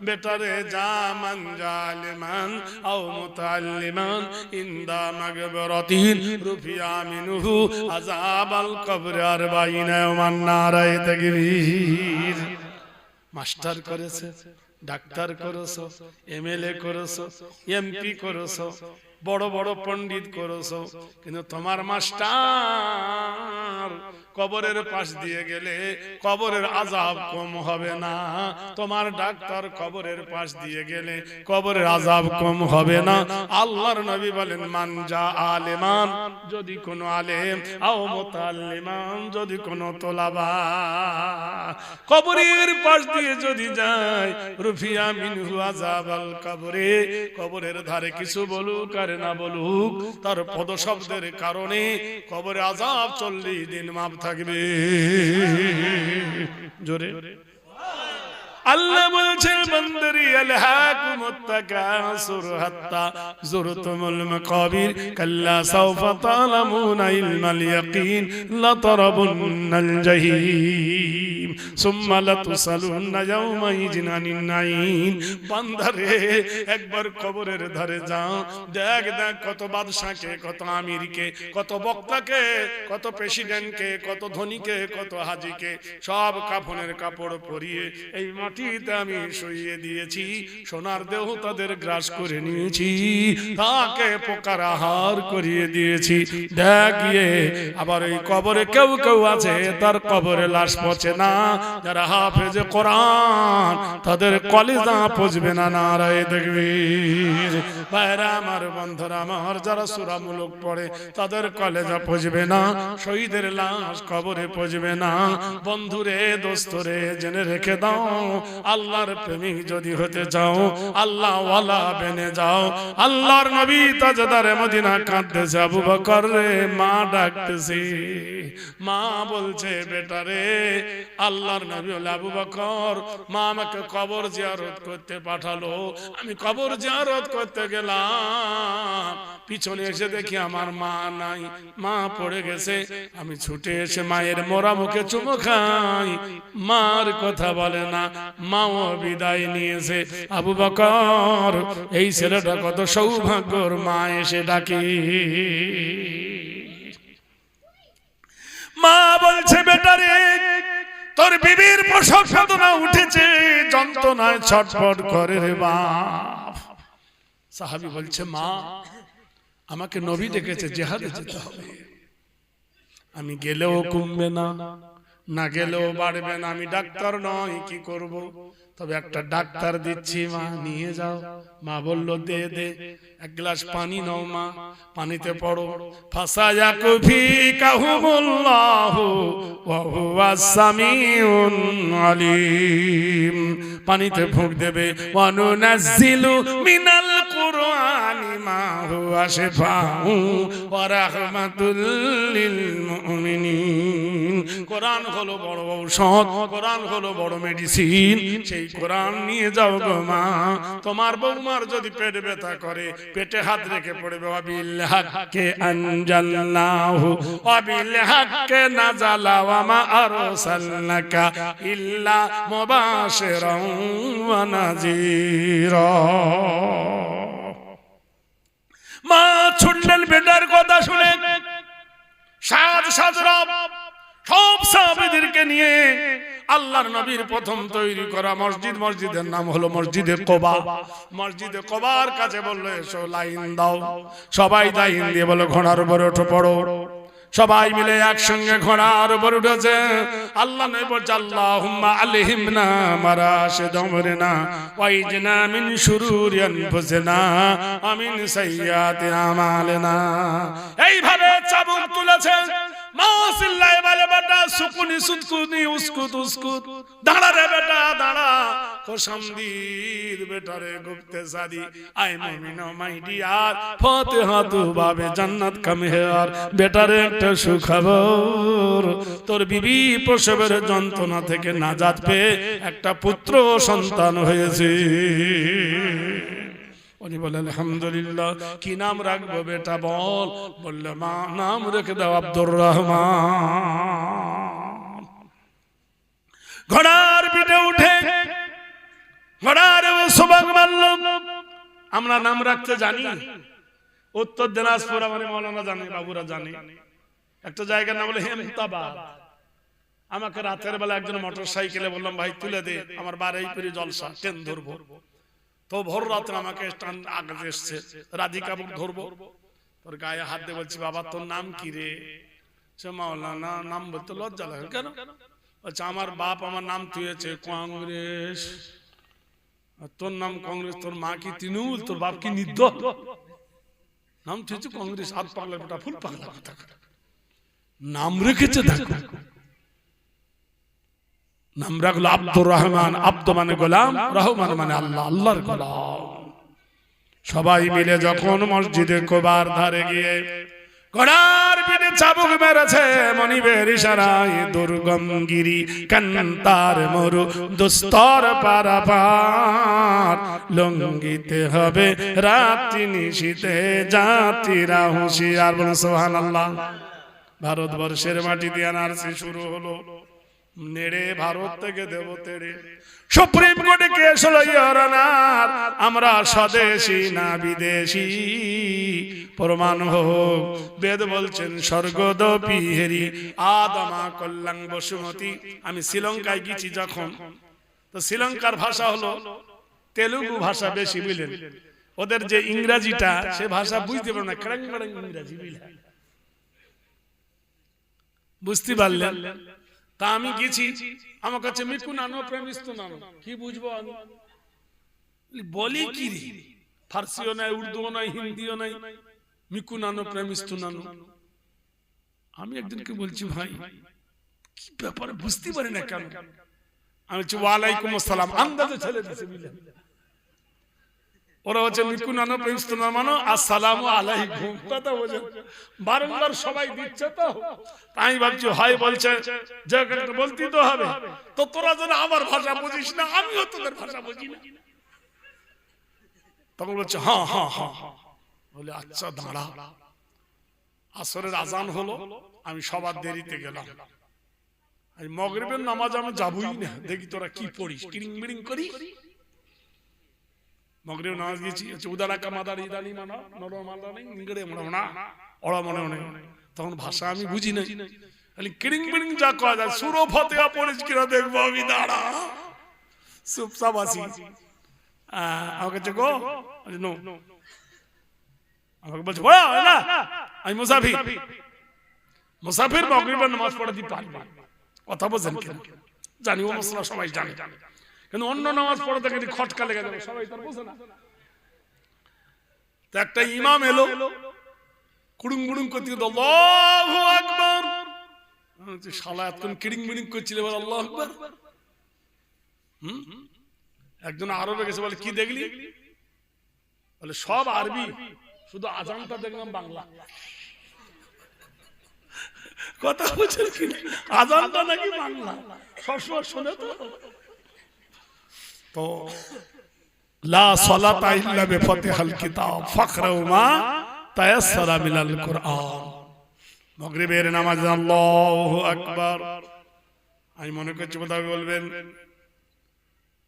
বেটারে যা মান জালিমান আও মুতাআল্লিমান ইনদা মাগফিরাতিন রুফিয়া মিনহু আযাবাল কবর 40 ইয়াওমান নারায়ে তাকবীর। মাস্টার করেছে, ডাক্তার করেছো, এমএলএ করেছো, এমপি করেছো, বড় বড় পণ্ডিত করেছো, কিন্তু তোমার মাস্টার কবরের পাশ দিয়ে গেলে কবরের আযাব কম হবে না। তোমার ডাক্তার কবরের পাশ দিয়ে গেলে কবরের আযাব কম হবে না। আল্লাহর নবী বলেন, মান জা আলিমান, যদি কোনো আলেম, আও মুতাআল্লিমান, যদি কোনো তোলাবা কবরের পাশ দিয়ে যদি যায়, রুফিয়া মিনহু আযাবাল কবরে, কবরের ধারে কিছু বলুক আর না বলুক, তার পদশব্দের কারণে কবরে আযাব 40 দিন মাপ থাকবে। জোরে আল্লাহ বলছেন, বান্দারি আলহাকুমুত তাকাসুর হাত্তা যুরতুমুল মাকাবির, কাল্লা সাওফা তালামুনা ইলমাল ইয়াকিন লাতারাবুন্নাল জাহিম। সুম্মা লাতুসালুন্না ইয়াওমাইযিন আনিন নাঈম। বান্দারে একবার কবরের ধারে যাও, দেখ দেখ কত বাদশাকে, কত আমিরকে, কত বক্তাকে, কত প্রেসিডেন্টকে, কত ধনীকে, কত হাজীকে সব কাফনের কাপড় পরিয়ে এই মাটিতে আমি শুইয়ে দিয়েছি। সোনার দেহ তাদের গ্রাস করে নিয়েছি, তাকে পোকার আহার করিয়ে দিয়েছি। দেখ গিয়ে আবার এই কবরে কেউ কেউ আছে তার কবরে লাশ পচে না, যারা হাফেজে কোরআন তাদের কলিজা পচবে না। নারায়ে তাকবীর। ভাইরা আমার, বন্ধুরা আমার, যারা সূরা মুলক পড়ে তাদের কলিজা পচবে না, শহীদের লাশ কবরে পচবে না। বন্ধুরে, দোস্তরে, জেনে রেখে দাও, আল্লাহর প্রেমিক যদি হতে চাও, আল্লাহ ওয়ালা বেনে যাও। আল্লাহর নবী তাজদারে মদিনা কাঁদতেছে, আবু বকর রে, মা ডাকতেছে, মা বলছে, বেটা রে, আল্লাহর নবী বলে, আবু বকর, মা আমাকে কবর জিয়ারত করতে পাঠালো, আমি কবর জিয়ারত করতে গেলাম, পিছনে এসে দেখি আমার মা নাই, মা পড়ে গেছে। আমি ছুটে এসে মায়ের মোরা মুখে চুমু খাই, মার কথা বলে না, মাও বিদায় নিয়েছে। আবু বকর, এই ছেলেটা কত সৌভাগ্যর, মা এসে ডাকি। মা বলছে, বেটা রে, তোর বিবির প্রসব বেদনা উঠেছে, যন্ত্রণায় ছটফট করে রে বাপ। সাহাবী বলছে, মা, আমাকে নবী ডেকেছে, জিহাদে যেতে হবে, আমি গেলেও কমবে না, না গেলেও বাড়বে না, আমি ডাক্তার নই, কি করব? তবে একটা ডাক্তার দিচ্ছি, মা নিয়ে যাও। মা বলল, দে দে, এক গ্লাস পানি নাও মা, পানিতে পড়ো, ফাসায়াকু ফিকাহুমুল্লাহু ওয়া হুয়াস সামিউন আলিম। পানিতে ফুঁক দেবে, ওয়া নুনাজ্জিলু মিনাল কুরআনি মা হুয়া শিফাউ ওয়া রাহমাতুল লিল মুমিনিন। কোরআন হলো বড় ঔষধ, কোরআন হলো বড় মেডিসিন, সেই কোরআন নিয়ে যাও গো মা। তোমার বৌমার যদি পেট ব্যথা করে, পেটে হাত রেখে পড়বে, ওয়াবিল হাক্কি আনজালনাহু ওয়াবিল হাক্কি নাযালা ওয়া মা আরসালনাকা ইল্লা মুবাশশিরান ওয়া নাযীরা। মা ছুটলেন বেটার কথা শুনে, সাজ সাজরব সব সাহাবীদেরকে নিয়ে আল্লাহর নবীর প্রথম তৈরি করা মসজিদ, মসজিদের নাম হলো মসজিদে কোবা। মসজিদে কোবার কাছে বললো, এসো লাইন দাও। সবাই লাইন দিয়ে বলো, ঘোড়ার উপরে ওঠো, পড়ো। সবাই মিলে একসঙ্গে ঘোড়ার উপর উঠেছে। আল্লাহ নবী বলছে, আল্লাহুম্মা আলহিমনা মারাশিদ উমরিনা ওয়াইজনা মিন শুরুরি আনফুসিনা ওয়া মিন সাইয়্যাতি আমালিনা। এইভাবে চাবুক তুলেছে। মা সিল্লায় বলে, বেটা সুকুনি সুকুনি উসকুত উসকুত, দাঁড়া রে বেটা দাঁড়া, কোশামদীর বেটারে গুপ্তে সাদি, আই মুমিন মাই ডিয়ার, ফাতিহা তু বাবে জান্নাত কা মেহর। বেটারে একটা সুখবর, তোর বিবি প্রসবের যন্ত্রণা থেকে নাজাত পেয়ে একটা পুত্র সন্তান হয়েছে। উনি বলেন, আলহামদুলিল্লাহ। কি নাম রাখবো বেটা বল? বললে, মা নাম রেখে দাও আব্দুর রহমান। ঘোড়ার পিঠে উঠে ঘোড়ার সবাক মারল। আমরা নাম রাখতে জানি, উত্তর দিনাজপুর আমার মৌলানা জানে, বাবুরা জানে, একটা জায়গার নাম হলো হেমতাবাদ। আমাকে রাতের বেলা একজন মোটর সাইকেলে বললাম, ভাই তুলে দে, আমার বারুইপুরে জলসা, ট্রেন ধরবো। তো ভোর রাত্রে আমাকে আগে এসছে, রাধিকা বুক ধরবো, তোর গায়ে হাত দিয়ে বলছি, বাবা তোর নাম কি রে? সে মাওলানা। নাম বলতে লজ্জা লাগে কেন? আচ্ছা, আমার বাপ আমার নাম তুইছে কংগ্রেস। তোর নাম কংগ্রেস, তোর মা কি তৃণমূল, তোর বাপ কি নির্দল? নাম তুইছে কংগ্রেস। আর পাগলা বেটা, ফুল পাগলা কথা নাম রেখেছে। দেখো নাম রাখলো আব্দুর রহমান। আব্দ মানে গোলাম, রহমান মানে আল্লাহ, আল্লাহর গোলাম। সবাই মিলে যখন মসজিদে কোবার ধারে গিয়ে ঘোড়ার পিঠে চাবুক মেরেছে, মনিবের ইশারায় দুর্গম গিরি কান্তার মরু দুস্তর পারাপার, লঙ্ঘিতে হবে রাত্রি নিশীতে যাত্রীরা হুঁশিয়ার। বলুন সুবহানাল্লাহ। ভারতবর্ষের মাটি দিয়ে এনআরসি শুরু হলো, নেড়ে ভারত থেকে দেব তেড়ে। সুপ্রিম কোর্টে কেস হলো ইওর অনার, আমরা স্বদেশী না বিদেশি, প্রমাণ হোক। বেদ বলছেন স্বর্গদপি হেরি আদমা কল্যাণ বসুমতী। আমি শ্রীলঙ্কায় গেছি যখন, তো শ্রীলঙ্কার ভাষা হলো তেলুগু ভাষা বেশি, বুঝলেন? ওদের যে ইংরেজিটা সে ভাষা বুঝতে পারে না, ক্রাং ক্রাং ইংরেজি, বুঝলেন? বুঝতে পারলেন? তা আমি গেছি, আমার কাছে মিকু নানো প্রেমিস্ত নানো, কি বুঝবো আমি? বলি কি রে, ফার্সিও নাই, উর্দুও নাই, হিন্দিও নাই, মিকু নানো প্রেমিস্ত নানো। আমি একদিনকে বলছি, ভাই কি ব্যাপারে বুঝতে পারি না কেন? আমি বলছি ওয়ালাইকুম আসসালাম, আন্দাজে ছেলে দিছে, বুঝলেন? ওরা হচ্ছে মিকু নানো প্রেমিস্ত না মানো আসসালামু আলাইকুম, কথা বোঝেন? বারংবার সবাই দিচ্ছে, তো আমি ভাবছি হয় বলছে যে বলতেই তো হবে, তো তোরা যেন আমার ভাষা বুঝিস না, আমিও তোদের ভাষা বুঝি না। তখন বলছে হ্যাঁ হ্যাঁ হ্যাঁ, বলে আচ্ছা দাঁড়া। আসরের আজান হলো, আমি সবার দেরিতে গেলাম। মগরিবের নামাজ আমি যাবই না, দেখি তোরা কি পড়িস, কিরিং মিরিং করি। মগরিব নামাজ গেছি, উদারা কামাদার ইদানি মানা নরমাদানি ইংরে মনা ওড়া মনে মনে। তখন ভাষা আমি বুঝি না, খালি কিরিং মিরিং যা কয় যায়, সূরা ফাতিহা পড়িস কিনা দেখবো আমি, দাঁড়া চুপচাপ আছি। আমাকে গো নো, আমাকে বলছে না আমি মুসাফির, মুসাফির মগরিবের নামাজ পড়াতে পারি না। কথা বোঝেন কিনা জানি, ও মশলা সবাই জানে, কিন্তু অন্য নামাজ পড়াতে গেলে খটকা লেগে যাবে, সবাই তার বোঝে না। তো একটা ইমাম এলো, কুড়ুং মুড়ুং করতে, আল্লাহু আকবার। শালা এতক্ষণ কিড়িং মিড়িং করছিল, বলে আল্লাহু আকবার। একজন আরবে গেছে, বলে কি দেখলি? বলে সব আরবি, শুধু আজানটা দেখলাম বাংলা। কথা বুঝছেন কি? আজানটা নাকি বাংলা, সবসময় শুনে তো লা সালাতা ইল্লা বিফাতিহাল কিতাব ফাকরাউ মা তায়াসসারা মিনাল কুরআন। মাগরিবের নামাজ আল্লাহু আকবার। আমি মনে করছি বোধহয় বলবেন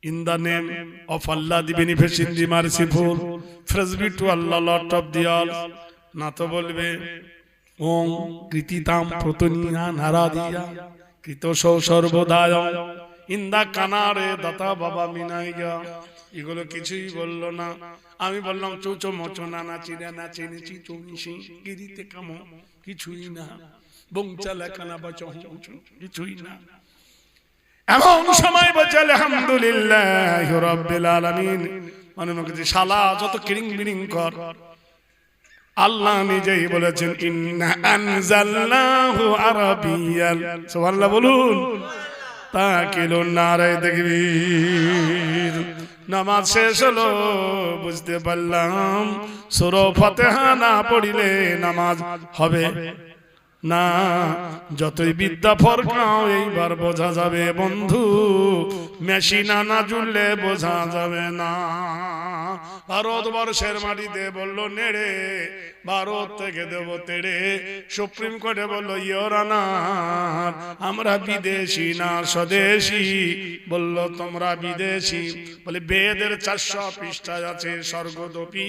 in the name of Allah the beneficent the merciful, praise be to Allah Lord of the all, না তো বলবে ওম কৃতিতাম প্রতনিয়া নারাদিয়া কৃত সর্বদায় ইন্দা কানারে দাতা বাবা মিনাইয়া। এগুলো কিছুই বললো না। আমি বললাম চৌচো মচো নানা চিরা না চিনেছি চৌমিশি গিরিতে কামো, কিছুই না। বংচা লেখানা বা কিছুই না। এমন সময় বলছে আলহামদুলিল্লাহ রাব্বিল আলামিন। মনে মনে করছে শালা যত কিরিং বিরিং কর, আল্লাহ নিজেই বলেছেন ইন্না আনজালনাহু আরাবিয়ান। সুবহানাল্লাহ বলুন। তাকিলুন নারে তাকবীর। নামাজ শেষ হলো, বুঝতে পারলাম সূরা ফাতিহা না পড়িলে নামাজ হবে না। যতই বিদ্যা ফরকাও এইবার বোঝা যাবে বন্ধু, মেশিনা না জুড়লে বোঝা যাবে না। ভারতবর্ষের মাটিতে বললো নেড়ে, ভারত থেকে দেব তেড়ে। সুপ্রিম কোর্টে বললো ইওর অনার, আমরা বিদেশি না স্বদেশি। বললো তোমরা বিদেশি। বলে বেদের 400 পৃষ্ঠায় আছে স্বর্গদপি।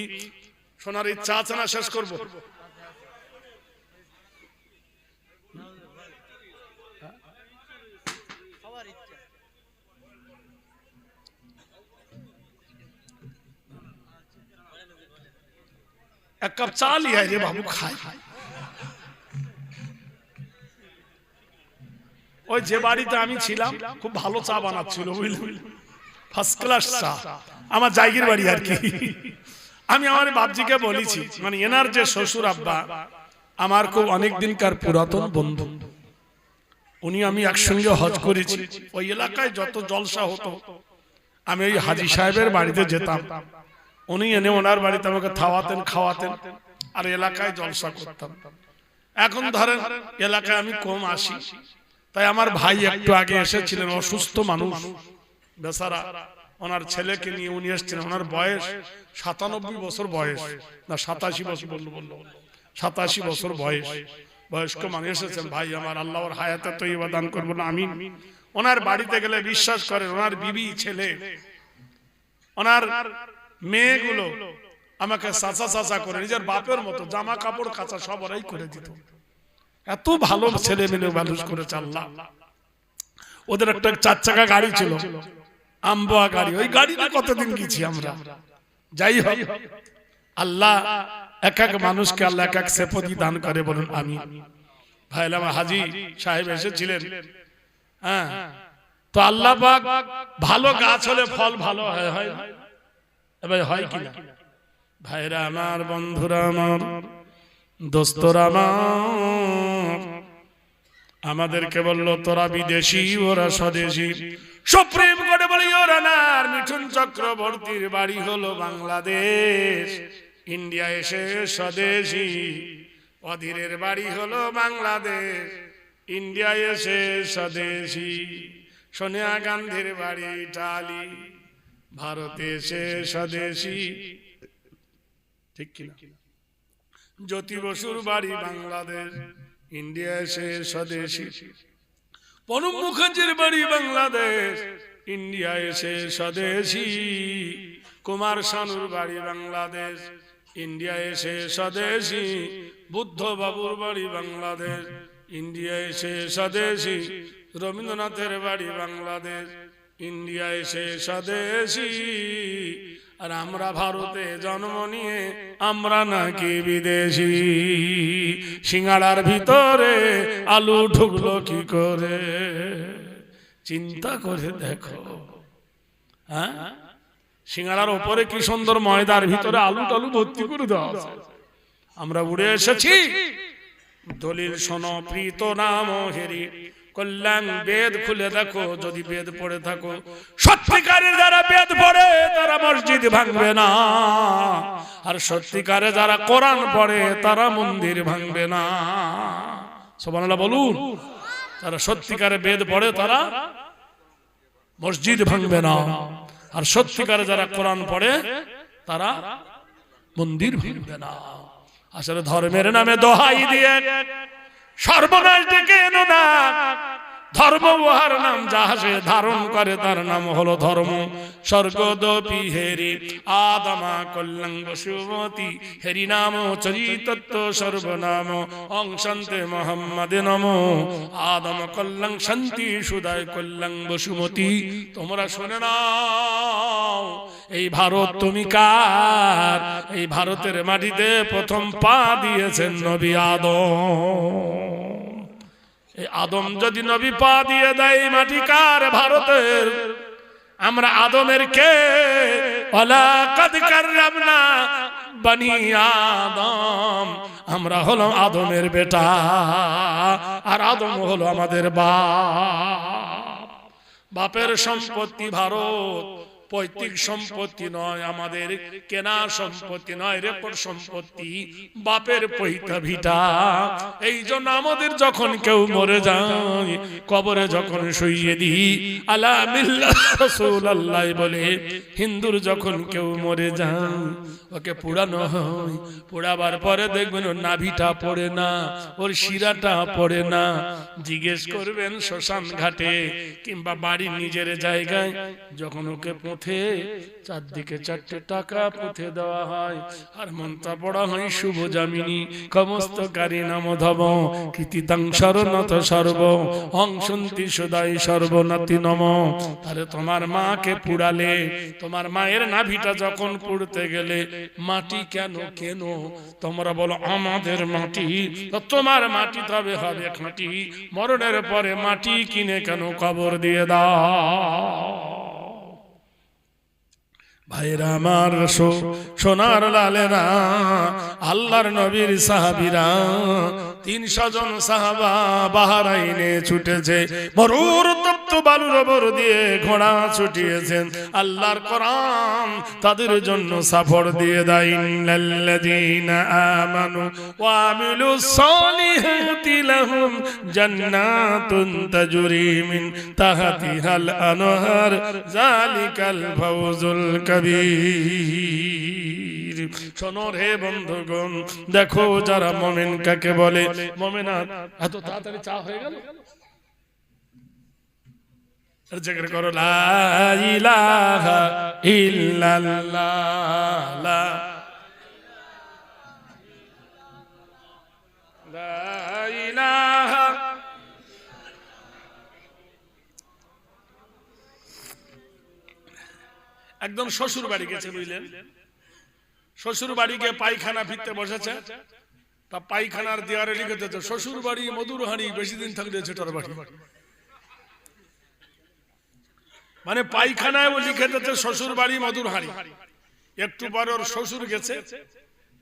শোনার ইচ্ছা আছে না? শেষ করবো। এক কাপ চা লিয়া রে বাবু খাই। ওই যে বাড়িতে আমি ছিলাম খুব ভালো চা বানাচ্ছিল, বুঝলেন, ফার্স্ট ক্লাস চা। আমার জায়গির বাড়ি আর কি। আমি আমার বাপজিকে বলেছি, মানে এনার যে শ্বশুর আব্বা আমার খুব অনেক দিনকার পুরাতন বন্ধু। উনি আমি একসঙ্গে হজ করেছি। ওই এলাকায় যত জলসা হতো আমি ওই হাজী সাহেবের বাড়িতে যেতাম। উনি এনে ওনার বাড়িতে আমাকে খাওয়াতেন খাওয়াতেন, আর এলাকায় জলসা করতাম। এখন ধরেন এলাকায় আমি কম আসি, তাই আমার ভাই একটু আগে এসেছিলেন, অসুস্থ মানুষ বেচারা, ওনার ছেলেকে নিয়ে উনি এসেছিলেন। ওনার বয়স 97 বছর বয়স, না 87 বছর বললো 87 বছর বয়স। বয়স্ক মানুষ এসেছেন। ভাই আমার আল্লাহর হায়াতে তৈয়বা দান করবো না আমিন। ওনার বাড়িতে গেলে বিশ্বাস করেন ওনার বিবি ছেলে ওনার মেয়েগুলো আমাকে চাচা চাচা করে নিজের বাপের মতো জামা কাপড় কাচা সব ওরাই করে দিত। এত ভালো ছেলে মেয়ে মানুষ করেছে আল্লাহ। ওদের একটা 4 চাকা গাড়ি ছিল, আম্বোয়া গাড়ি। ওই গাড়িতে কতদিন গেছি আমরা। যাই হোক, আল্লাহ এক এক মানুষকে আল্লাহ এক এক সেপদি দান করে, বলুন আমি। ভাইলা হাজি সাহেব এসেছিলেন, হ্যাঁ, তো আল্লাহ পাক ভালো গাছ হলে ফল ভালো হয়, হয় এবার হয় কিনা? ভাইরা আমার, বন্ধুরা আমার, দোস্তরা আমার, আমাদেরকে বললো তোরা বিদেশি ওরা স্বদেশি। সুপ্রিম কোর্টে বলি ওরা না, মিঠুন চক্রবর্তীর বাড়ি হলো বাংলাদেশ, ইন্ডিয়া এসে স্বদেশি। অধীরের বাড়ি হলো বাংলাদেশ, ইন্ডিয়া এসে স্বদেশি। সোনিয়া গান্ধীর বাড়ি ইটালি, ভারতে এসে স্বদেশি। ঠিক কিনা? জ্যোতি বসুর বাড়ি বাংলাদেশ, ইন্ডিয়া এসে স্বদেশি। প্রণব মুখার্জির বাড়ি বাংলাদেশ, ইন্ডিয়া এসে স্বদেশি। কুমার শানুর বাড়ি বাংলাদেশ, ইন্ডিয়া এসে স্বদেশি। বুদ্ধ বাবুর বাড়ি বাংলাদেশ, ইন্ডিয়া এসে স্বদেশি। রবীন্দ্রনাথের বাড়ি বাংলাদেশ, ইন্ডিয়া এসে স্বদেশি। আর আমরা ভারতে জন্ম নিয়ে আমরা নাকি বিদেশি। সিঙ্গাড়ার ভিতরে আলু ঢুকলো কি করে, চিন্তা করে দেখো। হ্যাঁ, সিঙ্গাড়ার উপরে কি সুন্দর ময়দার ভিতরে আলু টালু ভর্তি করে দেওয়া আছে। আমরা উড়ে এসেছি। দলিল শোনো প্রীত নাম হেরি কল্যাণ, বেদ খুলে দেখো, যদি বেদ পড়ে থাকো। সত্যিকারের যারা বেদ পড়ে তারা মসজিদ ভাঙবে না, আর সত্যিকারে যারা কোরআন পড়ে তারা মন্দির ভাঙবে না। সুবহানাল্লাহ বলুন। যারা সত্যিকারে বেদ পড়ে তারা মসজিদ ভাঙবে না, আর সত্যিকারে যারা কোরআন পড়ে তারা মন্দির ভাঙবে না। আসলে ধর্মের নামে দোহাই দিয়ে সর্বনাশ ডেকে এনো না। ধর্ম উহার নাম যাহাসে ধারণ করে তার নাম হলো ধর্ম। স্বর্গদপি হেরি আদমা কল্যাণ বসুমতি, হেরি নাম চরিতত্ব সর্বনাম অংশন্তে মোহাম্মদে নম। আদম কল্যাণ শান্তি সুদায় কল্যাণ বসুমতি। তোমরা শুনে নাও, এই ভারত তুমি কার? এই ভারতের মাটিতে প্রথম পা দিয়েছেন নবী আদম। এই আদম যদি নবী পা দিয়ে দেয়, মাটি কার? ভারতের। আমরা আদমের কে? ওয়ালাকাদ কাররামনা বনি আদম। আমরা হলাম আদমের বেটা, আর আদম হলো আমাদের বাপ। বাপের সম্পত্তি ভারত, পৈতৃক সম্পত্তি নয়, আমাদের কেনা সম্পত্তি নয়, রেকর্ড সম্পত্তি, বাপের পৈতা ভিটা। এই জন্য আমাদের যখন কেউ মরে যায়, কবরে যখন শুইয়ে দিই আলা মিল্লাত রাসূলুল্লাহ বলে, হিন্দুর যখন কেউ মরে যায় ওকে পোড়ানো হয়। পোড়াবার পরে দেখবেন ওর নাভিটা পড়ে না, ওর শিরাটা পড়ে না। জিজ্ঞেস করবেন শ্মশান ঘাটে কিংবা বাড়ির নিজের জায়গায়, যখন ওকে চারদিকে 4টে টাকা পুঁথে দেওয়া হয়, আর মন্ত্র পড়া হয় শুভ জামিনী কমস্তকারী নমধব কৃতিতাং শরণত সর্ব অংশন্তি সদাই সর্বনাতি নম। তাহলে তোমার মাকে পুড়ালে, তোমার মায়ের নাভিটা যখন পুড়তে গেলে মাটি কেন কেন? তোমরা বলো আমাদের মাটি, তোমার মাটি তবে হবে খাঁটি। মরণের পরে মাটি কিনে কেন কবর দিয়ে দাও? ভাইরা আমার, সোনার লালেরা, আল্লাহর নবীর সাহাবীরা 300 জন সাহাবা বাহরাইনে ছুটেছে। মরুর তপ্ত বালুর ওপর দিয়ে ঘোড়া ছুটিয়েছেন। আল্লাহর কোরআন তাদের জন্য সাফর দিয়ে দেয়। ইন্নাল্লাযীনা আমানু ওয়া আমিলুস সালিহাতি লাহুম জান্নাতুন তাজরি মিন তাহতিহাল আনহার যালিকাল ফাওজুল কাবীর। শোনো রে বন্ধুগণ, দেখো যারা মুমিন কাকে বলে? মুমিনাত। এত তাড়াতাড়ি চা হয়ে গেল? জিকির করো লা ইলাহা ইল্লাল্লাহ লা ইলাহা। একদম শ্বশুর বাড়ি গেছে, বুঝলেন? শ্বশুর বাড়ি গিয়ে পায়খানা ফিরতে বসেছে, তা পায়খানার দেয়ারে লিখে দিয়েছে শ্বশুর বাড়ি মধুর হাঁড়ি, বেশি দিন থাকলে ছোটর বাড়ি। মানে পায়খানায় লিখে দিয়েছে শ্বশুর বাড়ি মধুর হাঁড়ি। একটু পর ওর শ্বশুর গেছে,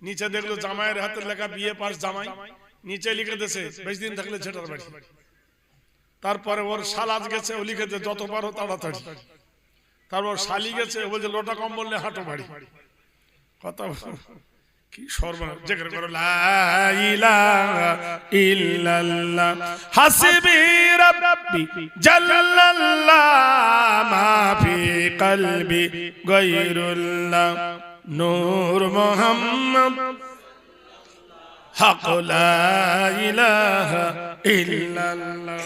নিচে দেখলো জামাইয়ের হাতের লেখা বিয়ে পাস জামাই, নিচে লিখে দিয়েছে বেশি দিন থাকলে ছোটর বাড়ি। তারপরে ওর শালাজ গেছে, ও লিখে দিয়েছে যত পারো তাড়াতাড়ি। তারপর শালি গেছে, বলছে লোটা কম বললে হাঁটো বাড়ি। কথা কি সর্বনাশ। জিকির করো লা ইলাহা ইল্লাল্লাহ হাসবি রাব্বি জাল্লাল্লাহ মা ফি কলবি গায়রুল্লাহ নূর মুহাম্মদ হক লা ইলাহা ইল্লাল্লাহ।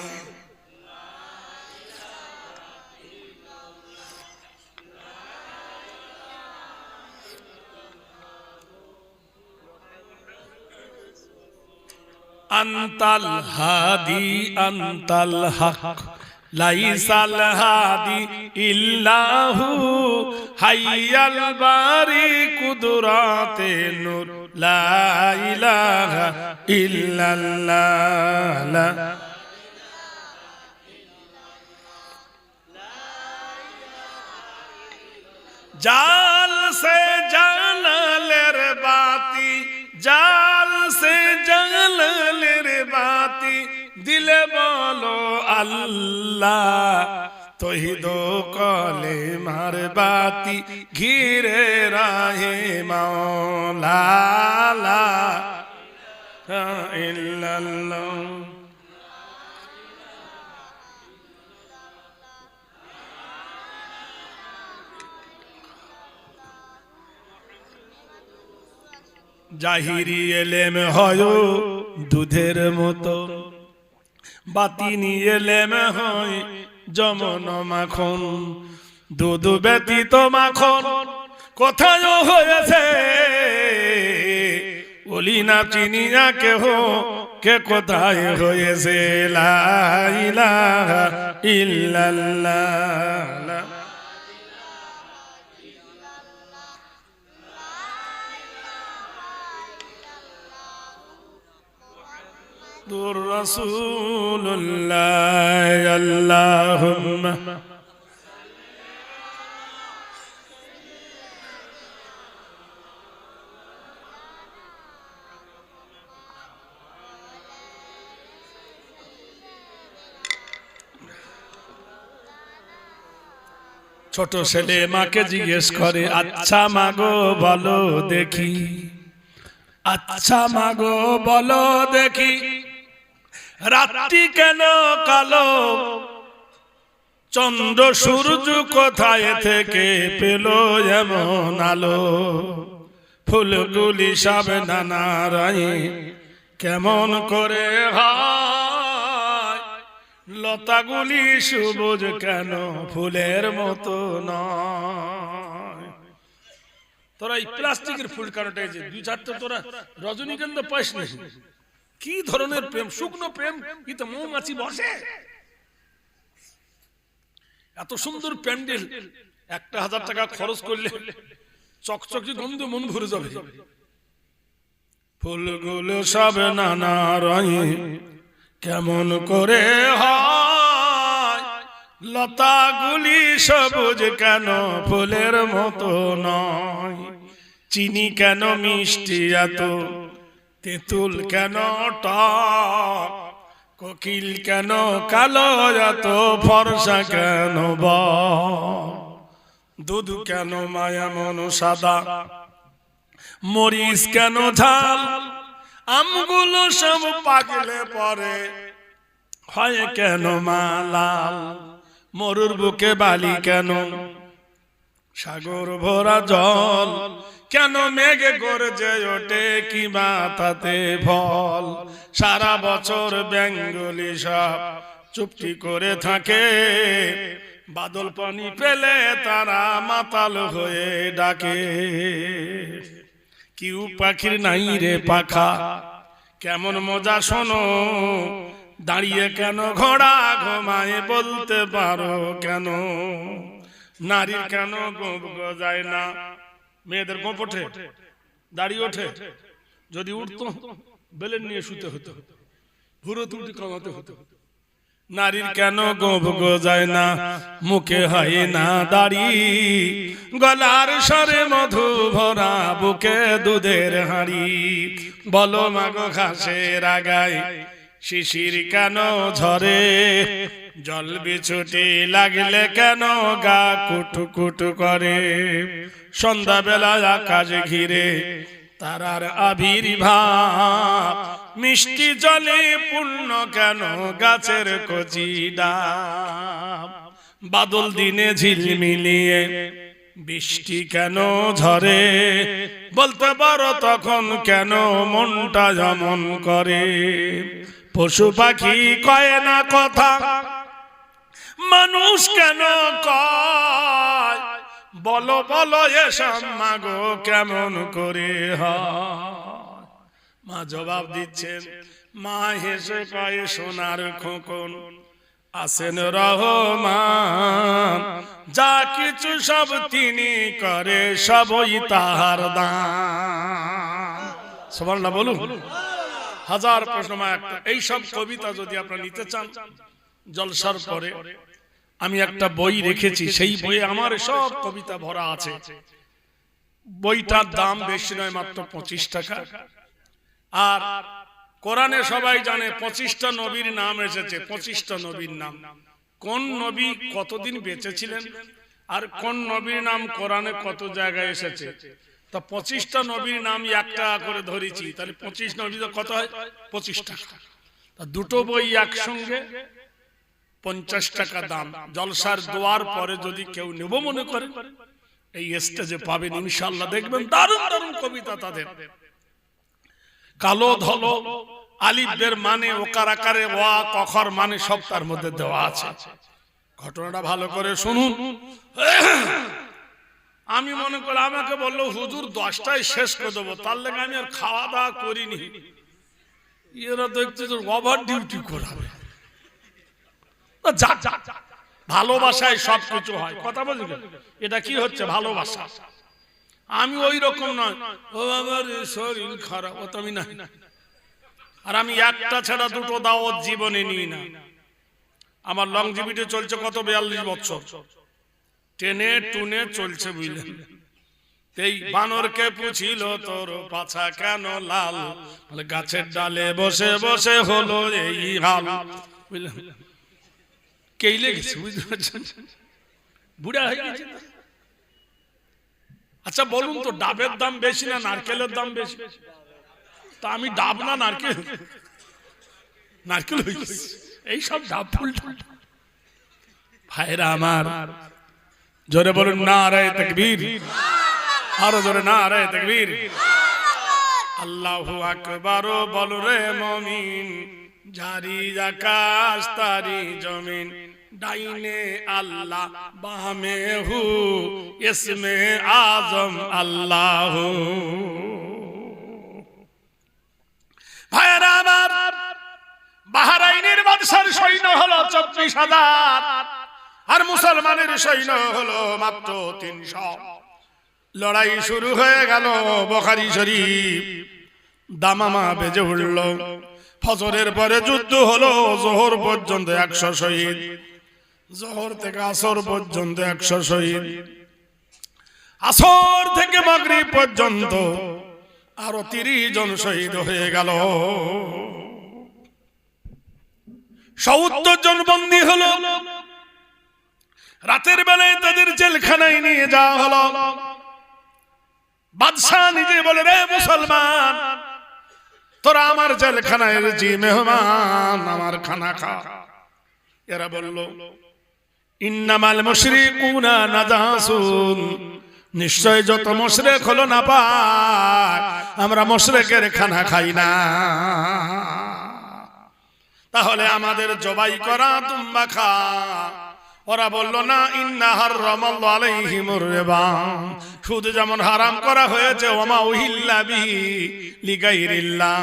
আনতাল হাদি আনতাল হক লাইসাল হাদি ইল্লাহু হাইয়াল বারি কুদরাতে নূর লা ইলাহা ইল্লাল্লাহ। জাল সে জালালের বাতি, জাল সে জালালের বাতি দিলে বলো আল্লাহ, তৌহিদ কলে মার বাতি ঘিরে রাহে মাওলা লা ইল্লাল্লাহ। জাহিরি এলেম হয় দুধের মতো, বাতিনি এলেম হয় যমন মাখন। দুধ ব্যতীত মাখন কোথায় হয়েছে, বলি না চিনিয়া কেহ কে কোথায় হয়েছে। লা ইলাহা ইল্লাল্লাহ। রাসূলুল্লাহ আল্লাহুম্মা ছোট ছেলে মাকে জিজ্ঞেস করে আচ্ছা মাগো বলো দেখি, আচ্ছা মাগো বলো দেখি রাত্রি কেন কালো, চন্দ্র সূর্য কোথায় থেকে পেল এমন আলো। ফুলগুলি সব নানা রঙে কেমন করে হয়, লতাগুলি সবুজ কেন ফুলের মতো নয়। তোরা এই প্লাস্টিকের ফুল কাটাই যে দুই চারটে তোরা রজনীগন্ধা পাইস না, কি ধরনের প্রেম, শুকনো প্রেম, কিন্তু মৌমাছি বসে। এত সুন্দর প্যান্ডেল 1000 টাকা খরচ করলে চকচকে গন্ধ মন ভরে যাবে। ফুলগুলো সব নানা রঙে কেমন করে হয়, লতাগুলি সবুজ কেন ফুলের মতো নয়। চিনি কেন মিষ্টি এত, তেঁতুল কেন টক, কোকিল কেন কালো এত ফর্সা কেন বক, দুধ কেন মায়া মন সাদা, মরিচ কেন ঝাল, আমগুলো সব পাকলে পরে হয় কেন মালাল। মরুর বুকে বালি কেন, সাগর ভরা জল কেন মেঘে গর্জে ওঠে কি মাথাতে ফল। সারা বছর বেঙ্গলি সব চুপটি করে থাকে, বাদল পানি পেলে তারা মাতাল হয়ে ডাকে। কিউ পাখির নাই রে পাখা, কেমন মজা শোনো, দাঁড়িয়ে কেন ঘোড়া ঘুমায় বলতে পারো কেন? নারীর কেন গোপ গজায় না? মেয়েদের গোপ ওঠে, দাড়ি ওঠে, যদি উঠতো বেলেন নিয়ে শুতে হতো, ভুরো ত্রুটি কমাতে হতো। নারীর কেন গোপ গজায় না? মুখে হয় না দাড়ি, গলার স্বরে মধু ভরা, বুকে দুধের হাঁড়ি। বলো মাগো ঘাসের আগায় শিশির কেন ঝরে, জল বিছুটি লাগলে কেন গা কুটু কুটু করে? সন্ধ্যা বেলায় আকাশ ঘিরে তারার আবির্ভাব, মিষ্টি জলে পূর্ণ কেন গাছের কচি ডাব? বাদল দিনে ঝিলমিলিয়ে বৃষ্টি কেন ঝরে, বলতে পারো তখন কেন মনটা যেমন করে? পশু পাখি কয় না কথা, মানুষ কেন কয়? বলো বলো এসব মাগো কেমন করে হয়? মা জবাব দিচ্ছেন, মা হেসে কয় সোনার খোকন, আছেন রহমান, যা কিছু সব তিনি করে, সবই তাহার দান। সুবহানাল্লাহ বলুন। হাজার প্রশ্ন একটা। এই সব কবিতা যদি আপনারা নিতে চান জলসার পরে, আমি একটা বই রেখেছি, সেই বইয়ে আমার সব কবিতা ভরা আছে। বইটার দাম বেশি নয়, মাত্র 25 টাকা। আর কোরআনে সবাই জানে 25টা নবীর নাম এসেছে। 25টা নবীর নাম, কোন নবী কতদিন বেঁচে ছিলেন আর কোন নবীর নাম কোরআনে কত জায়গায় এসেছে, তা 25টা নবীর নাম 1 টাকা করে ধরেছি, তাহলে 25 নবী কত হয়? 25 টাকা। তা দুটো বই একসঙ্গে 50 টাকা দাম। জলসার দোয়ার পরে যদি কেউ নেব মনে করে, এই স্টেজে পাবেন ইনশাআল্লাহ। দেখবেন দারুণ দারুণ কবিতা তাদের। কালো ধলো আলিফের মানে ওকার আকারে, ওয়া কখর মানে সব তার মধ্যে দেওয়া আছে। ঘটনাটা ভালো করে শুনুন। আমি মনে করি আমাকে বললো হুজুর 10টায় শেষ করে দেবো, তার লেগে আমি আর খাওয়া দাওয়া করিনি। এরা দেখতে ওভার ডিউটি করাবে। ভালোবাসায় সবকিছু হয়, কথা বলছি। এটা কি হচ্ছে? ভালোবাসা। আমি ওই রকম নয়, ও আমার শরীর খারাপ, ও তো আমি নাই। আর আমি একটা ছাড়া দুটো দাওয়াত জীবনে নিই না। আমার লংজিভিটি চলছে কত? 42 বছর। টেনে টুনে চলছে, বুঝলেন? এই বানরকে পুছিল তোর পাছা কেন লাল, গাছের ডালে বসে বসে হলো এই হাল, বুঝলেন? কেই লেগেছে, বুঝতে পারছেন? বুড়া হয়ে গেছে। আচ্ছা বলুন তো, ডাবের দাম বেশি না নারকেলের দাম বেশি? তা আমি ডাব না নারকেল, নারকেল হয়ে গেছে। এই সব ডাব ফুল। ভাইরা আমার, জোরে বলুন নারায়ে তাকবীর, আরো জোরে নারায়ে তাকবীর। আল্লাহু আকবার বল রে মুমিন, জারি আকাশ তারি জমিন, ডাইনে আল্লাহ বামে হু, ইসমে আজম আল্লাহ। ভাইরা আমার, বাহরাইনের বাদশার সৈন্য হলো 24,000, আর মুসলমানের সৈন্য হলো মাত্র 300। লড়াই শুরু হয়ে গেল। বুখারী শরীফ, দামামা বেজে উঠল। ফজরের পরে যুদ্ধ হলো, জোহর পর্যন্ত 100 শহীদ, জোহর থেকে আসর পর্যন্ত 100 শহীদ, আসর থেকে মাগরিব পর্যন্ত আরো 30 জন শহীদ হয়ে গেল। 70 জন বন্দী হলো। রাতের বেলায় তাদের জেলখানায় নিয়ে যাওয়া হলো। বাদশাহ নিজে বলে, রে মুসলমান, তোরা আমার জেলখানায় জি মেহমান, আমার খানা খা। এরা বলল, ইন্নামাল মুশরিকুনা নাজাসুন, নিশ্চয় যত মুশরিক হলো না পাক, আমরা মুশরিকের খানা খাই না। তাহলে আমাদের জবাই করা দুম্বা খা, ওরা বলল না, ইন্না হারামাল্লাহু আলাইহিমুর রিবা, সুদ যেমন হারাম করা হয়েছে, ওমা উহিল্লা বিহি লিগাইরিল্লাহ,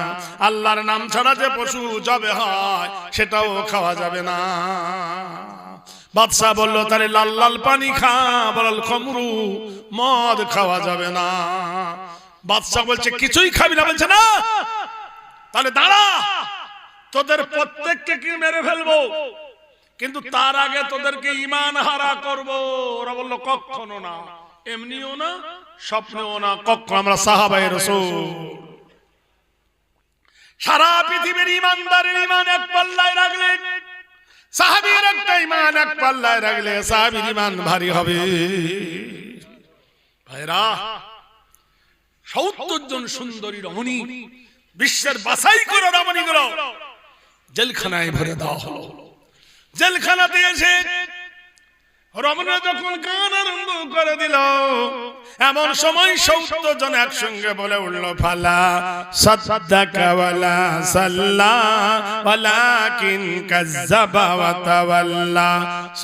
আল্লাহর নাম ছাড়া যে পশু জবে হয় সেটাও খাওয়া যাবে না। বাদশা বলল তাহলে লাল লাল পানি খা, বলাল খমরু, মদ খাওয়া যাবে না। বাদশা বলছে কিছুই খাবি না, বলছে না তাহলে দাঁড়া, তোদের প্রত্যেককে কি মেরে ফেলবো, কিন্তু তার আগে তোদেরকে ঈমান হারা করব। ওরা বলল কখনো না, এমনিও না, স্বপ্নেও না, কখনো। আমরা সাহাবায়ে রাসূল, সারা পৃথিবীর ঈমানদারের ঈমান এক পাল্লায় রাখলে, সাহাবীর একটা ঈমান এক পাল্লায় রাখলে সাহাবীর ঈমান ভারী হবে। ভাইরা, ৭০ জন সুন্দরী রমণী, বিশ্বের বাছাই করা রমণীগুলো জেলখানায় ভরে দেওয়া হলো। জেলখানাতে এসে রমণীরা যখন গান আরম্ভ করে দিল, এমন সময় ৭০ জন একসঙ্গে বলে উঠল, ফালা সাদ্দাকা ওয়ালা সাল্লা ওয়ালাকিন কাজ্জাবা ওয়া তাওয়াল্লা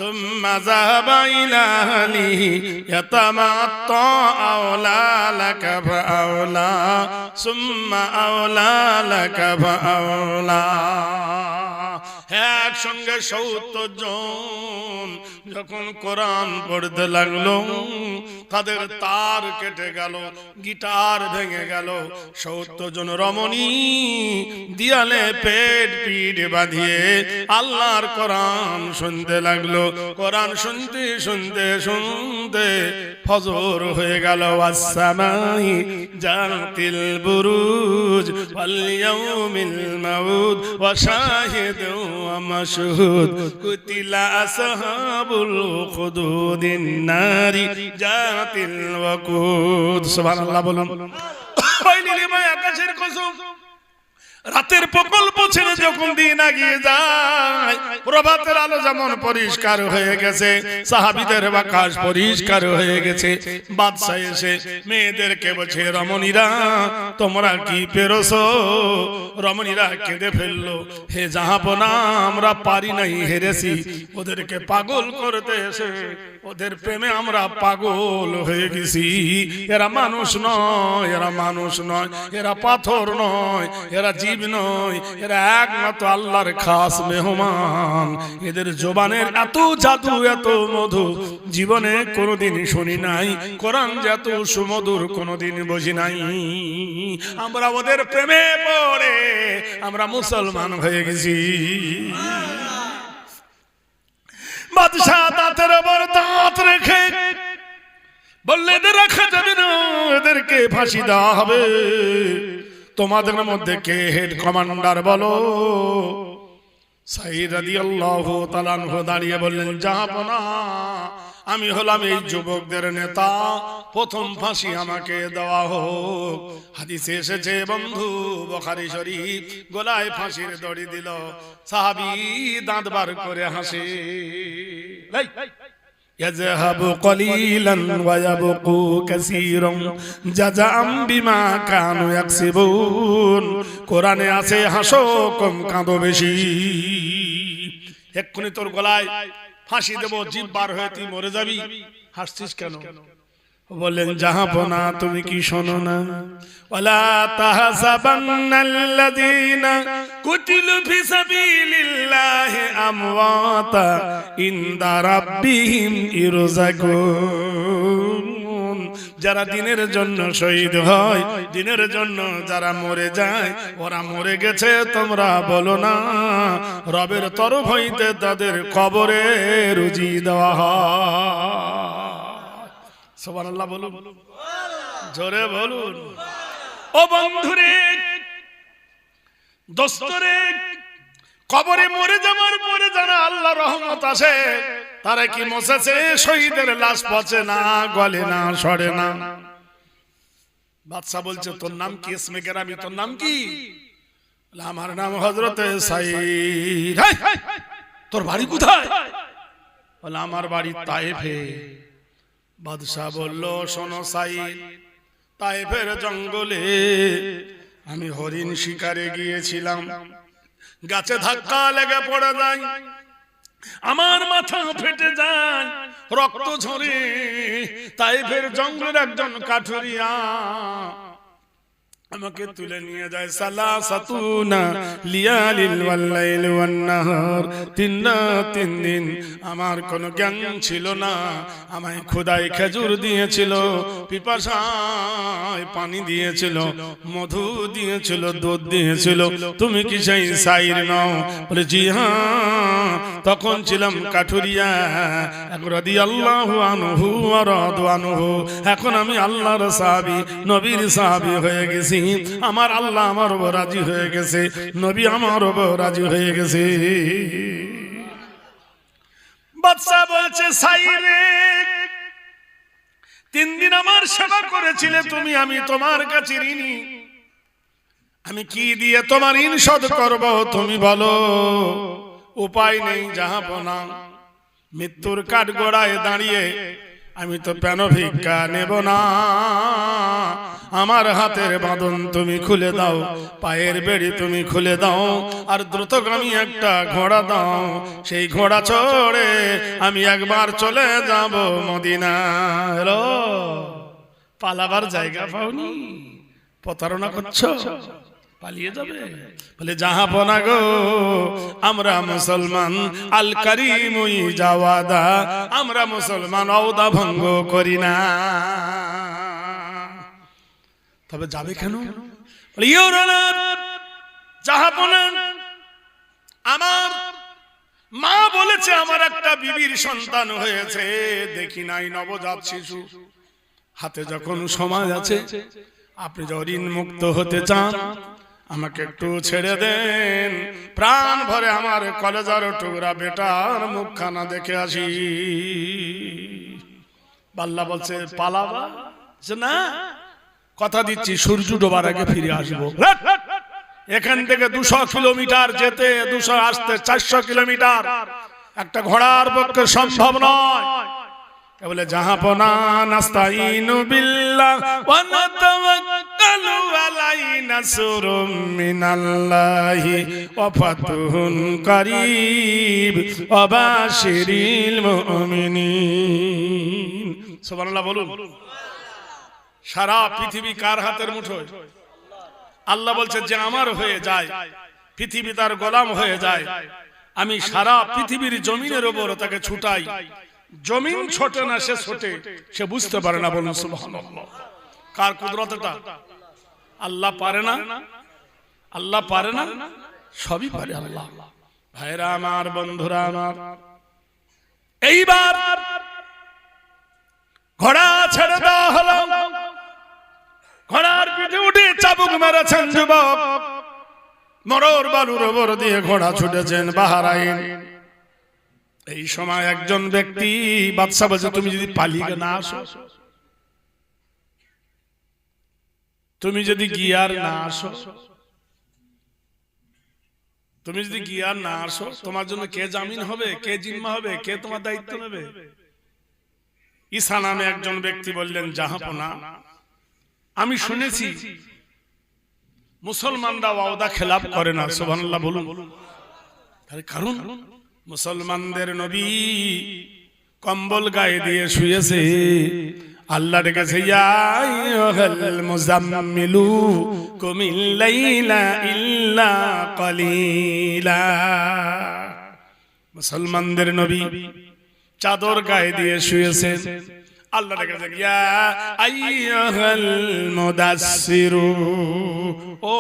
সুম্মা যাহাবা ইলা আহলিহি ইয়াতামাত্তা আওলা লাকা ফাআওলা সুম্মা আওলা লাকা ফাআওলা। একসঙ্গে ৭০ জন যখন কোরআন পড়তে লাগলো, তাদের তার কেটে গেল, গিটার ভেঙে গেল। ৭০ জন রমণী দিয়ালে পেট পিঠ বাঁধিয়ে আল্লাহর কোরআন শুনতে লাগলো। কোরআন শুনতে শুনতে শুনতে ফজর হয়ে গেল। আসসামাই জাতিল বুরুজ ওয়াল ইয়াউমিল মাউদ ওয়া শাহিদু ওয়া মাশহুদ কুতিলা আসহাবুল খুদুদিন নারি জাতিল ওয়াকুদ। সুবহানাল্লাহ বলুন। ওই নীলিমায় আকাশের কসম, রাতের প্রকল্প ছেড়ে যখন দিন এগিয়ে যায়, প্রভাতের আলো যেমন পরিষ্কার হয়ে গেছে, সাহাবীদের আকাশ পরিষ্কার হয়ে গেছে। বাদশা এসে মেয়েদেরকে বলছে, রমণীরা তোমরা কি পেরেছো? রমণীরা কেঁদে ফেললো, হে জাহাপনা, আমরা পারি নাই, হেরেছি। ওদেরকে পাগল করতে এসে ওদের প্রেমে আমরা পাগল হয়ে গেছি। এরা মানুষ নয়, এরা মানুষ নয়, এরা পাথর নয়, এরা জীব নয়, এরা একমাত্র আল্লাহর খাস মেহমান। এদের জবানের এত জাদু, এত মধু জীবনে কোনোদিন শুনি নাই। কোরআন যত সুমধুর কোনোদিন বুঝি নাই। আমরা ওদের প্রেমে পড়ে আমরা মুসলমান হয়ে গেছি। বাদশা দাঁতের ওপর দাঁত রেখে বললে, এদের রাখা যাবে না, এদেরকে ফাঁসি দেওয়া হবে। তোমাদের মধ্যে কে হেড কমান্ডার বলো? সাঈদ রাদিয়াল্লাহু তাআলা আনহু দাঁড়িয়ে বললেন, জাহাপনা, আমি হলাম এই যুবকদের নেতা, প্রথম ফাঁসি আমাকে দেওয়া হোক। হাদিসে এসেছে বন্ধু, বুখারী শরীফ, গলায় ফাঁসির দড়ি দিল, সাহাবী দাঁত বার করে হাসে। ইয়াযহাবু কলিলান ওয়া ইয়াবকু কাসীরান জাযাআম বিমা কানু ইয়াকসিবুন। কোরআনে আছে, হাসো কম, কাঁদো বেশি। এক্ষুনি তোর গলায় ফাঁসি দেব, জিভ বার হয়ে তুই মরে যাবি, হাসছিস কেন? বললেন, জাহাপনা, তুমি কি শোনো না? ওয়ালা তাহসাবান্নাল্লাযীনা কুতিলু ফি সাবিলিল্লাহি আমওয়াতা ইনদা রাব্বিহিম ইরযাকুন। যারা দিনের জন্য শহীদ হয়, দিনের জন্য যারা মরে যায়, ওরা মরে গেছে তোমরা বলো না, রবের তরফ হইতে তাদের কবরে রুজি দেওয়া হয়। সুবহানাল্লাহ বলুন, জোরে বলুন। ও বন্ধুরে, দোস্তরে, কবরে মরে যাওয়ার পরে যারা আল্লাহ রহমত আসে, তারা কি মসেছে? শহীদের লাশ পচে না, গলে না, সরে না। বাদশা বলছে, তোর নাম কি? ইসমে গেরামি, তোর নাম কি? আমার নাম হযরত সাঈদ। তোর বাড়ি কোথায়? বলে, আমার বাড়ি তায়েফে। বাদশা বলল, শোনো সাঈদ, তায়েফের জঙ্গলে আমি হরিণ শিকারে গিয়েছিলাম, গাছে ধাক্কা লেগে পড়ে যাই, আমার মাথা ফেটে যায়, রক্ত ঝরে। তাইফের জঙ্গলের একজন কাঠুরিয়া আমাকে তুলে নিয়ে যায়। সালাসাতুনা লিয়ালিল ওয়াল লাইল ওয়ান নাহার, 3 দিন আমার কোনো জ্ঞান ছিল না। আমায় খোদাই খেজুর দিয়েছিল, পিপাসায় পানি দিয়েছিল, মধু দিয়েছিল, দুধ দিয়েছিল। তুমি কি সেই সাইর নও? বলে জি হ্যাঁ। তখন ছিলাম কাঠুরিয়া, রাদিয়াল্লাহু আনহু ওয়া রাদু আনহু। এখন আমি আল্লাহর সাহাবী, নবীর সাহাবী হয়ে গেছি। আমার আল্লাহ আমার উপর রাজি হয়ে গেছে, নবী আমার উপর রাজি হয়ে গেছে। বাদশা বলছে সাইরে, 3 দিন আমার সেবা করেছিলে তুমি, আমি তোমার কাছে ঋণী। আমি কি দিয়ে তোমার ঋণ শোধ করব তুমি বলো? উপায় নেই জাহাপনা। মৃত্যুর কাঠগড়ায় দাঁড়িয়ে আমি তো পেন ভিক্ষা নেব না। আমার হাতের বাঁধন তুমি খুলে দাও, পায়ের বেড়ি তুমি খুলে দাও, আর দ্রুতগামী একটা ঘোড়া দাও। সেই ঘোড়া চড়ে আমি একবার চলে যাব মদিনা। হ্যালো, পালাবার জায়গা পাওনি, প্রতারণা করছো, পালিয়ে যাবে। বলে জাহাপনা গো, আমরা মুসলমান, আল কারিমুই জাওয়াদা, আমরা মুসলমান ওয়াদা ভঙ্গ করি না। তবে যাবে কেন? বলে জাহাপনা, আমার মা বলেছে আমার একটা বিবির সন্তান হয়েছে, দেখি নাই নবজাত শিশু। হাতে যখন সময় আছে, আপনি যদি ঋণ মুক্ত হতে চান আমাকে একটু ছেড়ে দেন, প্রাণ ভরে আমার কলেজার টুকরা বেটার মুখখানা দেখে আসি। বাল্লা বলছে পালাবা? না, কথা দিচ্ছি সূর্য ডোবার আগে ফিরে আসবো। এখান থেকে 200 কিলোমিটার যেতে, 200 আসতে 400 কিলোমিটার একটা ঘোড়ার পক্ষে সম্ভব নয়। বলে জাহাপনা, নাস্তাইনু বিল্লাহ ওয়া নাতাওয়াক্কালু আলাইহি, নাসরুম মিনাল্লাহি ওয়া ফাতহুন কারীব ওয়া বাশিরিল মুমিনিন। সুবহানাল্লাহ বলুন। সারা পৃথিবী কার হাতের মুঠোয়? আল্লাহ বলছে যে আমার হয়ে যায়, পৃথিবী তার গোলাম হয়ে যায়, আমি সারা পৃথিবীর জমিনের উপর তাকে ছুটাই। জমিন ছোটে না, সে ছোটে, সে বুঝতে পারে না। বলুন সুবহানাল্লাহ। কার কুদরতটা? আল্লাহ পারে না? আল্লাহ পারে না? সবই পারে আল্লাহ। ভাইরা আমার, বন্ধুরা আমার, এইবার ঘোড়া ছেড়ে দেওয়া হলো। ঘোড়ার পিঠে উঠে চাবুক মেরেছেন যুবক, মরর বালুর ওপর দিয়ে ঘোড়া ছুটেছেন বাহরাইন। এই সময় একজন ব্যক্তি, বাদশা বলছে তুমি যদি পালিয়ে না আসো, তুমি যদি গিয়ার না আসো, তুমি যদি গিয়ার না আসো, তোমার জন্য কে জামিন হবে, কে জিম্মা হবে, কে তোমার দায়িত্ব নেবে? ঈসা নামে একজন ব্যক্তি বললেন জাহাপনা, আমি শুনেছি মুসলমানরা ওয়াদা খেলাপ করে না। সুবহানাল্লাহ বলুন। তার কারণ মুসলমানদের নবী কম্বল গায়ে দিয়ে শুয়েছে। আল্লাহ ডেকেছে ইয়া আইয়ুহাল মুজাম্মিলু কুমিল লাইলা ইল্লা কালিলা। মুসলমানদের নবী চাদর গায়ে দিয়ে শুয়েছেন। আল্লাহ ডেকেছে ইয়া আইয়ুহাল মুদাসসিরু, ও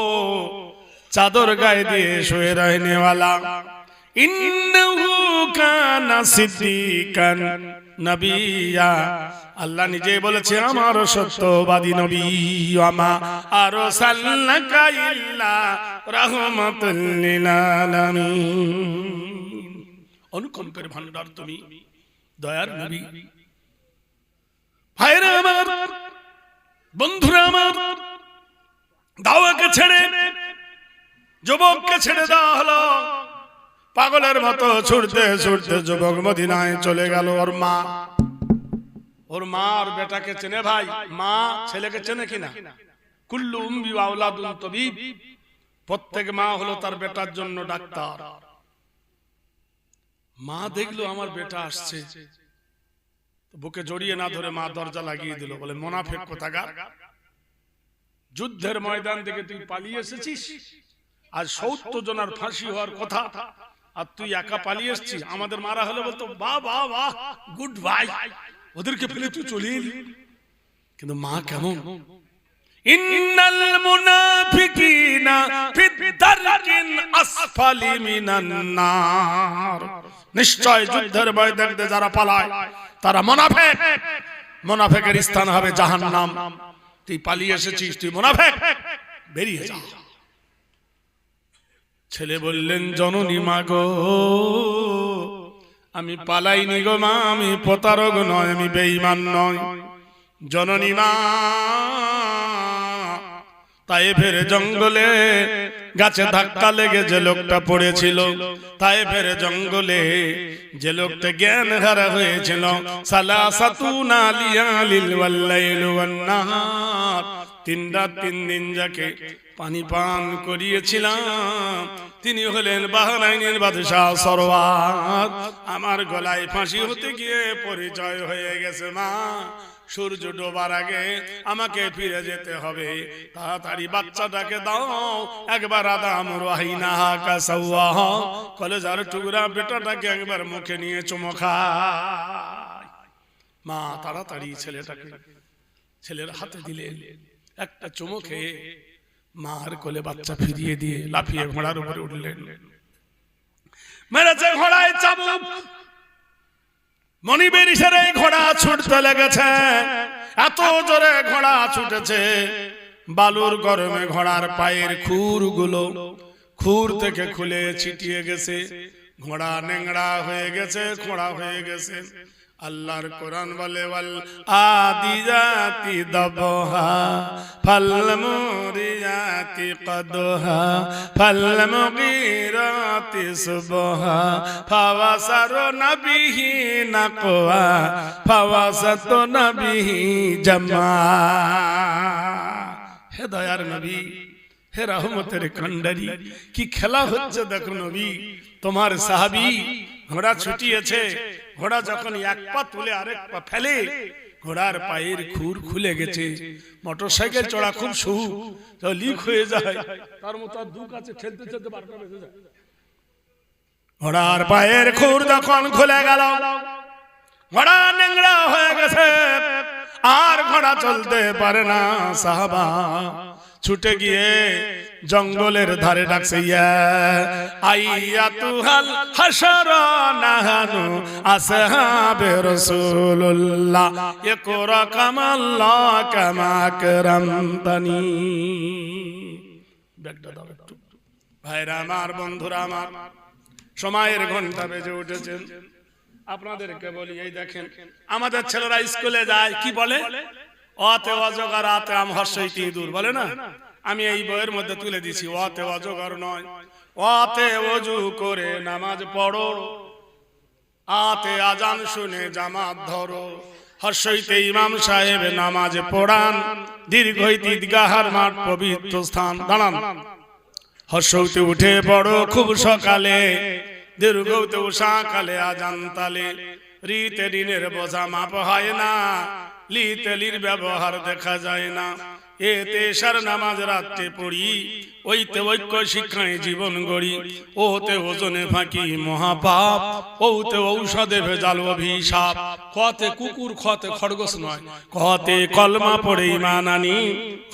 চাদর গায়ে দিয়ে শুয়ে রহনেওয়ালা, ইন্নাহু কানা সিদ্দিকান নবিয়্যা। আল্লাহ নিজে বলেছে আমার সত্যবাদী নবী, আমা আরসালনাকা ইল্লা রাহমাতাল লিল আলামিন। অনুকম্পের ভান্ডার তুমি, দয়ার নবী। ভাইরা আমার, বন্ধুরা আমার, দাওয়াকে ছেড়ে যুবককে ছেড়ে দেওয়া হলো। পাগলের মতো ছুটতে ছুটতে যুবক মদিনায় চলে গেল। ওর মা আর বেটাকে চেনে ভাই, মা ছেলেকে চেনে কিনা? কুল্লু উম্মি ওয়া আওলাদুন তাবিব, প্রত্যেক মা হলো তার বেটার জন্য ডাক্তার। মা দেখলো আমার বেটা আসছে, বুকে জড়িয়ে না ধরে মা দরজা লাগিয়ে দিল, বলে মুনাফিক কোথাকার, যুদ্ধের ময়দান থেকে তুই পালিয়ে এসেছিস, আজ ৭০ জনের ফাঁসি হওয়ার কথা, আর তুই একা পালিয়ে এসেছিস, আমাদের মারা হলে বলতো বাহ বাহ বাহ গুড বাই, ওদেরকে ফেলে তুই চলে এলি। কিন্তু মা কেমন, ইন্নাল মুনাফিকিনা ফিদ-দারকিন আসফালি মিনান নার, নিশ্চয় যুদ্ধের ময়দান থেকে যারা পালায় তারা মুনাফিক, মুনাফিকের স্থান হবে জাহান্নাম। তুই পালিয়ে এসেছিস, তুই মুনাফিক, বেরিয়ে যা। ছেলে বললেন জননী মা গো, আমি পালাইনি গো মা, আমি প্রতারক নয়, আমি বেঈমান নয়। জননী মা, তায়েফের জঙ্গলে গাছে ধাক্কা লেগে যে লোকটা পড়েছিল, তায়েফের জঙ্গলে যে লোকটা জ্ঞান হারা হয়েছিল, সালাসাতুনা লিয়ালিল ওয়াল্লাইলু ওয়ান-নাহার, ৩ রাত ৩ দিন যাকে পানি পান করিয়েছিলাম তিনি হলেন বাহরাইনের বাদশাহ সরওয়ার। আমার গলায় ফাঁসি হতে গিয়ে পরিচয় হয়ে গেছে মা, সূর্য ডোবার আগে আমাকে ফিরে যেতে হবে, তাড়াতাড়ি বাচ্চাটাকে দাও, একবার আদাম রাহিনা কাসাওয়া, কলেজার টুকরা বেটাটাকে একবার মুখে নিয়ে চুমো খায়। মা তাড়াতাড়ি ছেলেটাকে ছেলের হাতে দিলেন, একটা চুমো খেয়ে মার কোলে বাচ্চা ফিরিয়ে দিয়ে লাফিয়ে ঘোড়ার উপরে উঠলেন। মেরেছে ঘোড়ায় চাবুক, মনিবের ইশারায় ঘোড়া ছুটতে লেগেছে, এত জোরে ঘোড়া ছুটেছে, বালুর গরমে ঘোড়ার পায়ের খুরগুলো খুর থেকে খুলে ছিটিয়ে গেছে, ঘোড়া নেংড়া হয়ে গেছে, খোঁড়া হয়ে গেছে। আল্লাহর কোরআন বলে ওয়াল আদিয়াতি দবহা ফাল মুরিয়াতি কদহা ফাল মুগীরাতি সুবহা ফাওয়াসারনা বিহি নাকওয়া ফাওয়াসাতনা বিহি জামা। হে দয়ার নবী, হে রহমতের কান্ডারি, কি খেলা হচ্ছে দেখো নবী। তোমার সাহাবী ঘোড়া ছুটিয়েছে, ঘোড়া যখন এক পা তুলে আরেক পা ফেলে, ঘোড়ার পায়ের খুর খুলে গেছে। মোটরসাইকেল চড়া খুব সহজ, লিক হয়ে যায়, তার মতো দু কাছে ঠেলতে ঠেলতে বারটা বেজে যায়। ঘোড়ার পায়ের খুর যখন খুলে গেল, ঘোড়া নেংড়া হয়ে গেছে, আর ঘোড়া চলতে পারে না। সাহাবা ছুটে গিয়ে জঙ্গলের ধারে ডাকছে, ইয়া আইয়াতুহাল হাশারা নাহানু আসহাবে রাসূলুল্লাহ ইকরা কামাল্লাহ কামা কারামতানি। ব্যাগটা দাও একটু। ভাইরা আমার, বন্ধুরা আমার, সময়ের ঘন্টা বেজে উঠেছেন। আপনাদেরকে বলি, এই দেখেন আমাদের ছেলেরা স্কুলে যায়, কি বলে? অতে অজগর আতে আম হর্ষইতি দূর বলে না? আমি এই বইয়ের মধ্যে তুলে দিছি, অতে অজগর নয়, অতে ওযু করে নামাজ পড়ো, আতে আজান শুনে জামাত ধরো, হর্ষইতে ইমাম সাহেব নামাজ পড়ান, দীর্ঘইতে ঈদগাহের মাঠ পবিত্র স্থান। দাঁড়ান, হর্ষইতে উঠে পড়ো খুব সকালে, দীর্ঘতে সকালে আজান তালে, রিতে ঋণের বোঝা মাপ হয় না, লিতেলির ব্যবহার দেখা যায় না। এতে সার নামাজ রাত্রে পড়ি, ওইতে ঐক্য শিক্ষায় জীবন গড়ি, ওতে ওজনে ফাঁকি মহাপাপ, ওতে ঔষধে ভেজাল অভিশাপ। খতে কুকুর, খতে খরগোশ নয়, খতে কলমা পড়ে ঈমান আনি,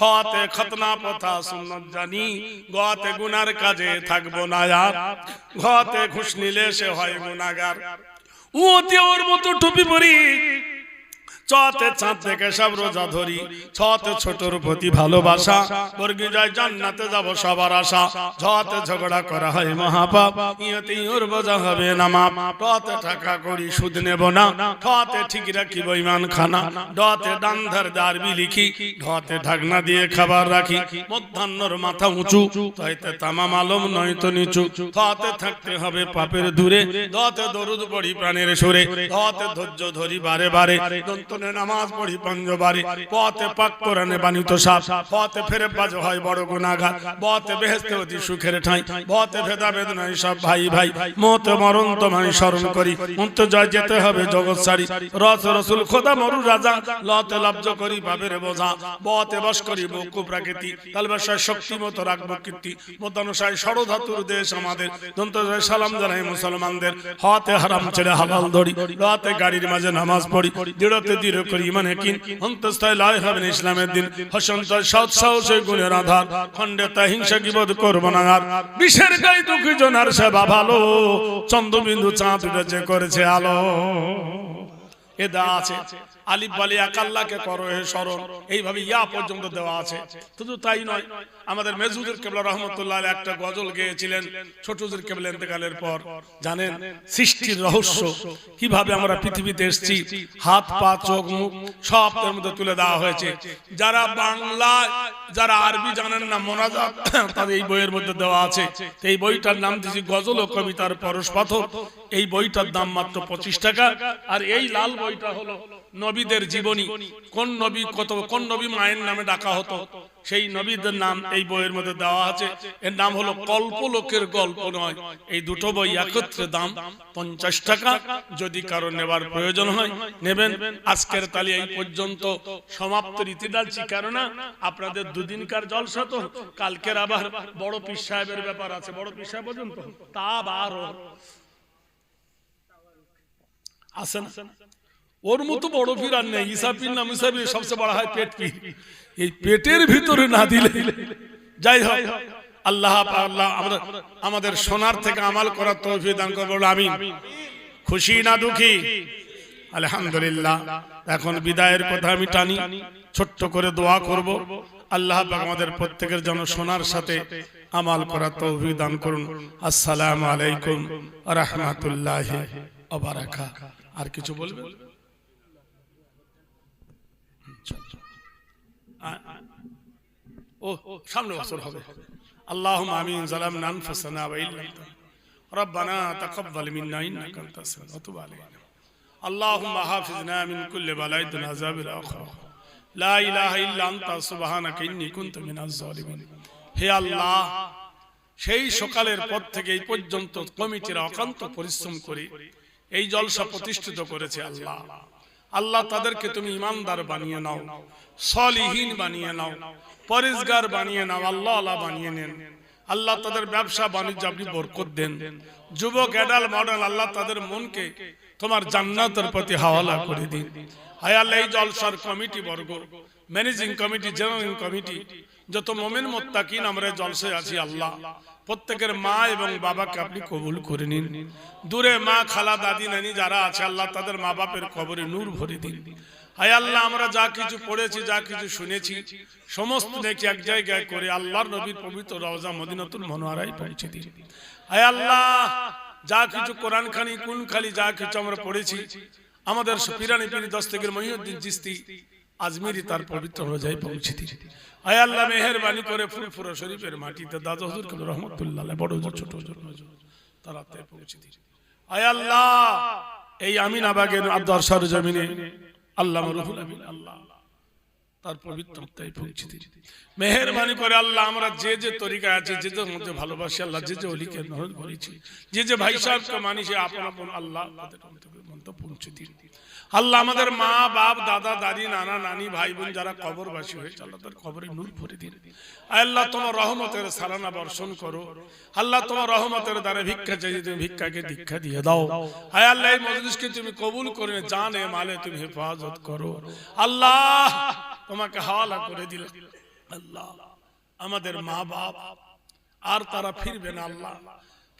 খতে খতনা পথা সুন্নত জানি, গতে গুনার কাজে থাকবো না আর, ঘতে ঘুষ নিলে সে হয় গুনাহগার। ওতে ওর মতো টুপি পরি, চতে চাঁদ থেকে সব রোজা ধরি, ছতে ছোটর প্রতি ভালোবাসা, বর্গি যায় জান্নাতে যাব সবার আশা, ঝতে ঝগড়া করা হয় মহাপাপ, ইয়তে ওর বোঝা হবে না মাপ, টতে টাকা করি সুদ নেব না, ঠতে ঠিক রাখিব ঈমান খানা, ডতে ডান্ধার দারবি লিখি, ঢতে ঢাকনা দিয়ে খাবার রাখি, মধ্যাহ্নর মাথা উঁচু, তাইতে তামাম আলম নয়তো নিচু, ঠতে থাকতে হবে পাপের দূরে, ধতে দরুদ পড়ি প্রাণের সুরে, ধতে ধৈর্য ধরি বারে বারে, দন্ত ওখানে নামাজ পড়ি পঞ্জবারি পথে পাক কোরআনে বাণিত সাপ পথে ফেরে বাজ হয় বড় গুনাহগার পথে বেহেশতে অতি সুখের ঠাঁই পথে ভেদা বেদনায় সব ভাই ভাই মত মরণ তোমায় স্মরণ করি অন্তর্জয় যেতে হবে জগৎ সারি রস রসুল খোদা মরু রাজা লতে লব্জ করি বাবের বোঝা পথে বস করি বকু প্রাকৃতি তালবাসায় শক্তি মতো রাখবো কীর্তি মতানুসায় ষড়ধাতুর দেশ আমাদের দন্তজয় সালাম জানাই মুসলমানদের হতে হারাম ছেড়ে হালাল ধরি রাতে গাড়ির মাঝে নামাজ পড়ি দৃঢ়তে দৃঢ় করি মানে কিন অন্তঃস্থয় লয় হবেন ইসলামের দিন হসন্তয় সৎ সাহসে গুণের আধার খণ্ডে তা হিংসা কিবোধ করবো না আর বিষের গায়ে দুঃখী জনার সেবা ভালো চন্দ্রবিন্দু চাঁদ উঠেছে করেছে আলো এদা আছে আলিফ বালি এক আল্লাহকে করো হে স্মরণ এইভাবে ইয়া পর্যন্ত দেওয়া আছে শুধু তাই নয় আমাদের মেজুদের কেবলা রহমতুল্লাহ আলাইহি একটা গজল গেয়েছিলেন ছোটুদের কেবলা ইন্তেকালের পর জানেন সৃষ্টির রহস্য কিভাবে আমরা পৃথিবীতে এসেছি হাত পা চোখ মুখ সব এর মধ্যে তুলে দেওয়া হয়েছে যারা বাংলা যারা আরবি জানেন না মোনাজাত তাদের এই বইয়ের মধ্যে দেওয়া আছে এই বইটার নাম দিয়েছি গজল ও কবিতার পরশ পাথর এই বইটার দাম মাত্র 25 টাকা আর এই লাল বইটা হলো নবীদের জীবনী কোন নবী মায়ের নামে ডাকা হতো সেই নবীদের নাম এই বইয়ের মধ্যে দেওয়া আছে এর নাম হলো কল্পলোকের গল্প নয় এই দুটো বই একত্রে দাম 50 টাকা যদি কারো নেবার প্রয়োজন হয় নেবেন আজকের তালি এই পর্যন্ত সমাপ্ত রীতি ডালছি কেননা আপনাদের দুদিনকার জলসা তো কালকের আবার বড় পীর সাহেবের ব্যাপার আছে বড় পীর সাহেব পর্যন্ত তা আবার আসেন ওর মতো বড় পীর আর নেই ঈসা পীর নাম ঈসা পীর সবচেয়ে বড় হয় পেট পীর এই পেটের ভিতরে না দিলে যাই হোক আল্লাহ আমাদের সোনার থেকে আমাল করার তৌফিক দান করুন আমিন খুশি না দুঃখী আলহামদুলিল্লাহ এখন বিদায়ের কথা আমি টানি ছোট্ট করে দোয়া করব আল্লাহ পাক আমাদের প্রত্যেকের জন্য সোনার সাথে আমাল করার তৌফিক দান করুন আসসালামু আলাইকুম ওয়া রাহমাতুল্লাহি ওয়া বারাকাতুহু আর কিছু বলবেন ও সামনে বছর হবে আল্লাহুম্মা আমিন যালামনা আনফুসানা ওয়া ইল্লাম রব্বানা তাকাব্বাল মিন্না ইন্নাকা আনতাস সামিউল ওয়া তুব আলাইনা আল্লাহুম্মা হাফিজনা মিন কুল্লি বালাইতিন আযাবিল আখিরাহ লা ইলাহা ইল্লা আনতা সুবহানাকা ইন্নী কুনতু মিনাজ জালিমিন হে আল্লাহ সেই সকালের পর থেকে এই পর্যন্ত কমিটির অকান্ত পরিশ্রম করে এই জলসা প্রতিষ্ঠিত করেছে আল্লাহ আল্লাহ তাদেরকে তুমি ইমানদার বানিয়ে নাও সলিহিন বানিয়ে নাও পরেজগার বানিয়ে নাও আল্লাহ আল্লাহ বানিয়ে নেন আল্লাহ তাদের ব্যবসা বাণিজ্য আপনি বরকত দেন যুবক এডাল মডেল আল্লাহ তাদের মনকে তোমার জান্নাতের প্রতি হাওয়ালা করে দিন হায় আল্লাহ এই জলসার কমিটি বর্গ ম্যানেজিং কমিটি জেনারেল কমিটি যত মুমিন মুত্তাকিন আমরা জলসায় আছি আল্লাহ প্রত্যেকের মা এবং বাবাকে আপনি কবুল করে নিন দূরে মা খালা দাদি নানি যারা আছে আল্লাহ তাদের মা বাপের কবরে নূর ভরে দিন হায় আল্লাহ আমরা যা কিছু পড়েছি যা কিছু শুনেছি সমস্ত নেকি এক জায়গায় করে আল্লাহর নবীর পবিত্র রওজা মদিনাতুল মুনাওয়ারায় পৌঁছে দিন হায় আল্লাহ যা কিছু কোরআন খানি কুল খালি যা কিছু আমরা পড়েছি আমাদের পিরানি পীর দস্তগীর মহিউদ্দিন চিশতি আজমিরি তার পবিত্র রওজায় পৌঁছে দিন হায় আল্লাহ মেহেরবানি করে ফুরফুরা শরীফের মাটিতে দাদা হুজুর কবর রহমাতুল্লাহ আলাইহি বড় ছোট ছোট তারাতে পৌঁছে দিন হায় আল্লাহ এই আমিনাবাগের আদর্শের জমিনে আল্লাহ রুহুল আমিন আল্লাহ তার পবিত্রতায় পৌঁছে দিন মেহেরবানি করে আল্লাহ আমরা যে যে তরিকা আছে যে যে মধ্যে ভালোবাসি আল্লাহ যে যে ওলিকে নহর করেছি যে যে ভাই সাহেবকে মানি সে আপন আপন আল্লাহ তাদের মধ্যে পৌঁছে দিন আল্লাহ আমাদের মা বাপ দাদা দাদি নানা নানি ভাই বোন যারা কবরবাসী হয়েছে আল্লাহ তাদের কবরে নূর ভরে দিন আল্লাহ তোমার রহমতের সালানা বর্ষণ করো আল্লাহ তোমার রহমতের দ্বারা ভিক্ষা চাইছে তুমি ভিক্ষাকে দীক্ষা দিয়ে দাও হায় আল্লাহ এই মজলিসকে তুমি কবুল করে জানে মালে তুমি হেফাজত করো আল্লাহ তোমাকে হাওয়ালা করে দিল আল্লাহ আমাদের মা বাপ আর তারা ফিরবে না আল্লাহ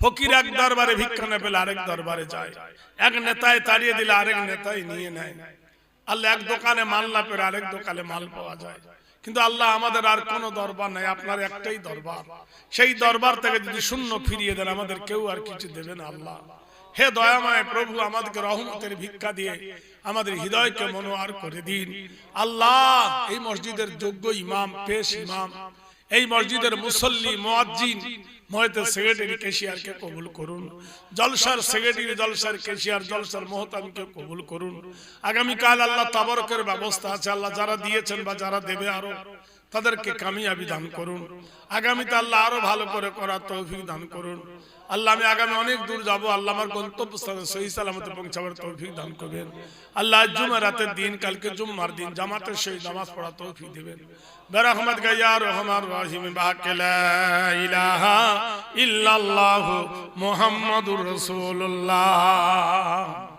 ফকির এক দরবারে ভিক্ষা না পেলে আরেক দরবারে যায় এক নেতায় তাড়িয়ে দিলে আরেক নেতাই নিয়ে নেয় আল্লাহ এক দোকানে মাল না পেলে আরেক দোকানে মাল পাওয়া যায় কিন্তু আল্লাহ আমাদের আর কোনো দরবার নাই আপনার একটাই দরবার সেই দরবার থেকে যদি শূন্য ফিরিয়ে দেন আমাদের কেউ আর কিছু দেবে না আল্লাহ হে দয়াময় প্রভু আমাদেরকে রহমতের ভিক্ষা দিয়ে আমাদের হৃদয়কে মনোয়ার করে দিন আল্লাহ এই মসজিদের যোগ্য ইমাম পেশ ইমাম এই মসজিদের মুসল্লি, মুয়াজ্জিন, মসজিদের সেক্রেটারি, ক্যাশিয়ারকে কবুল করুন। জলসার সেক্রেটারি, জলসার ক্যাশিয়ার, জলসার মুহতামিমকে কবুল করুন। আগামীকাল আল্লাহ তাবারকের ব্যবস্থা আছে, আল্লাহ যারা দিয়েছেন বা যারা দেবে আরো তাদেরকে কামিয়াবি দান করুন। আগামীতে আল্লাহ আরো ভালো করে করার তৌফিক দান করুন। আল্লাহ আমি আগামী অনেক দূর যাব, আল্লাহ আমার গন্তব্যস্থানে সহি সালামতে পৌঁছাবার তৌফিক দান করবেন। আল্লাহ জুমারাতের দিন, কালকে জুম্মার দিন জামাতের সহিত নামাজ পড়া তৌফিক দিবেন। برحمتك يا ارحم الراحمين بحق لا اله الا الله محمد رسول الله।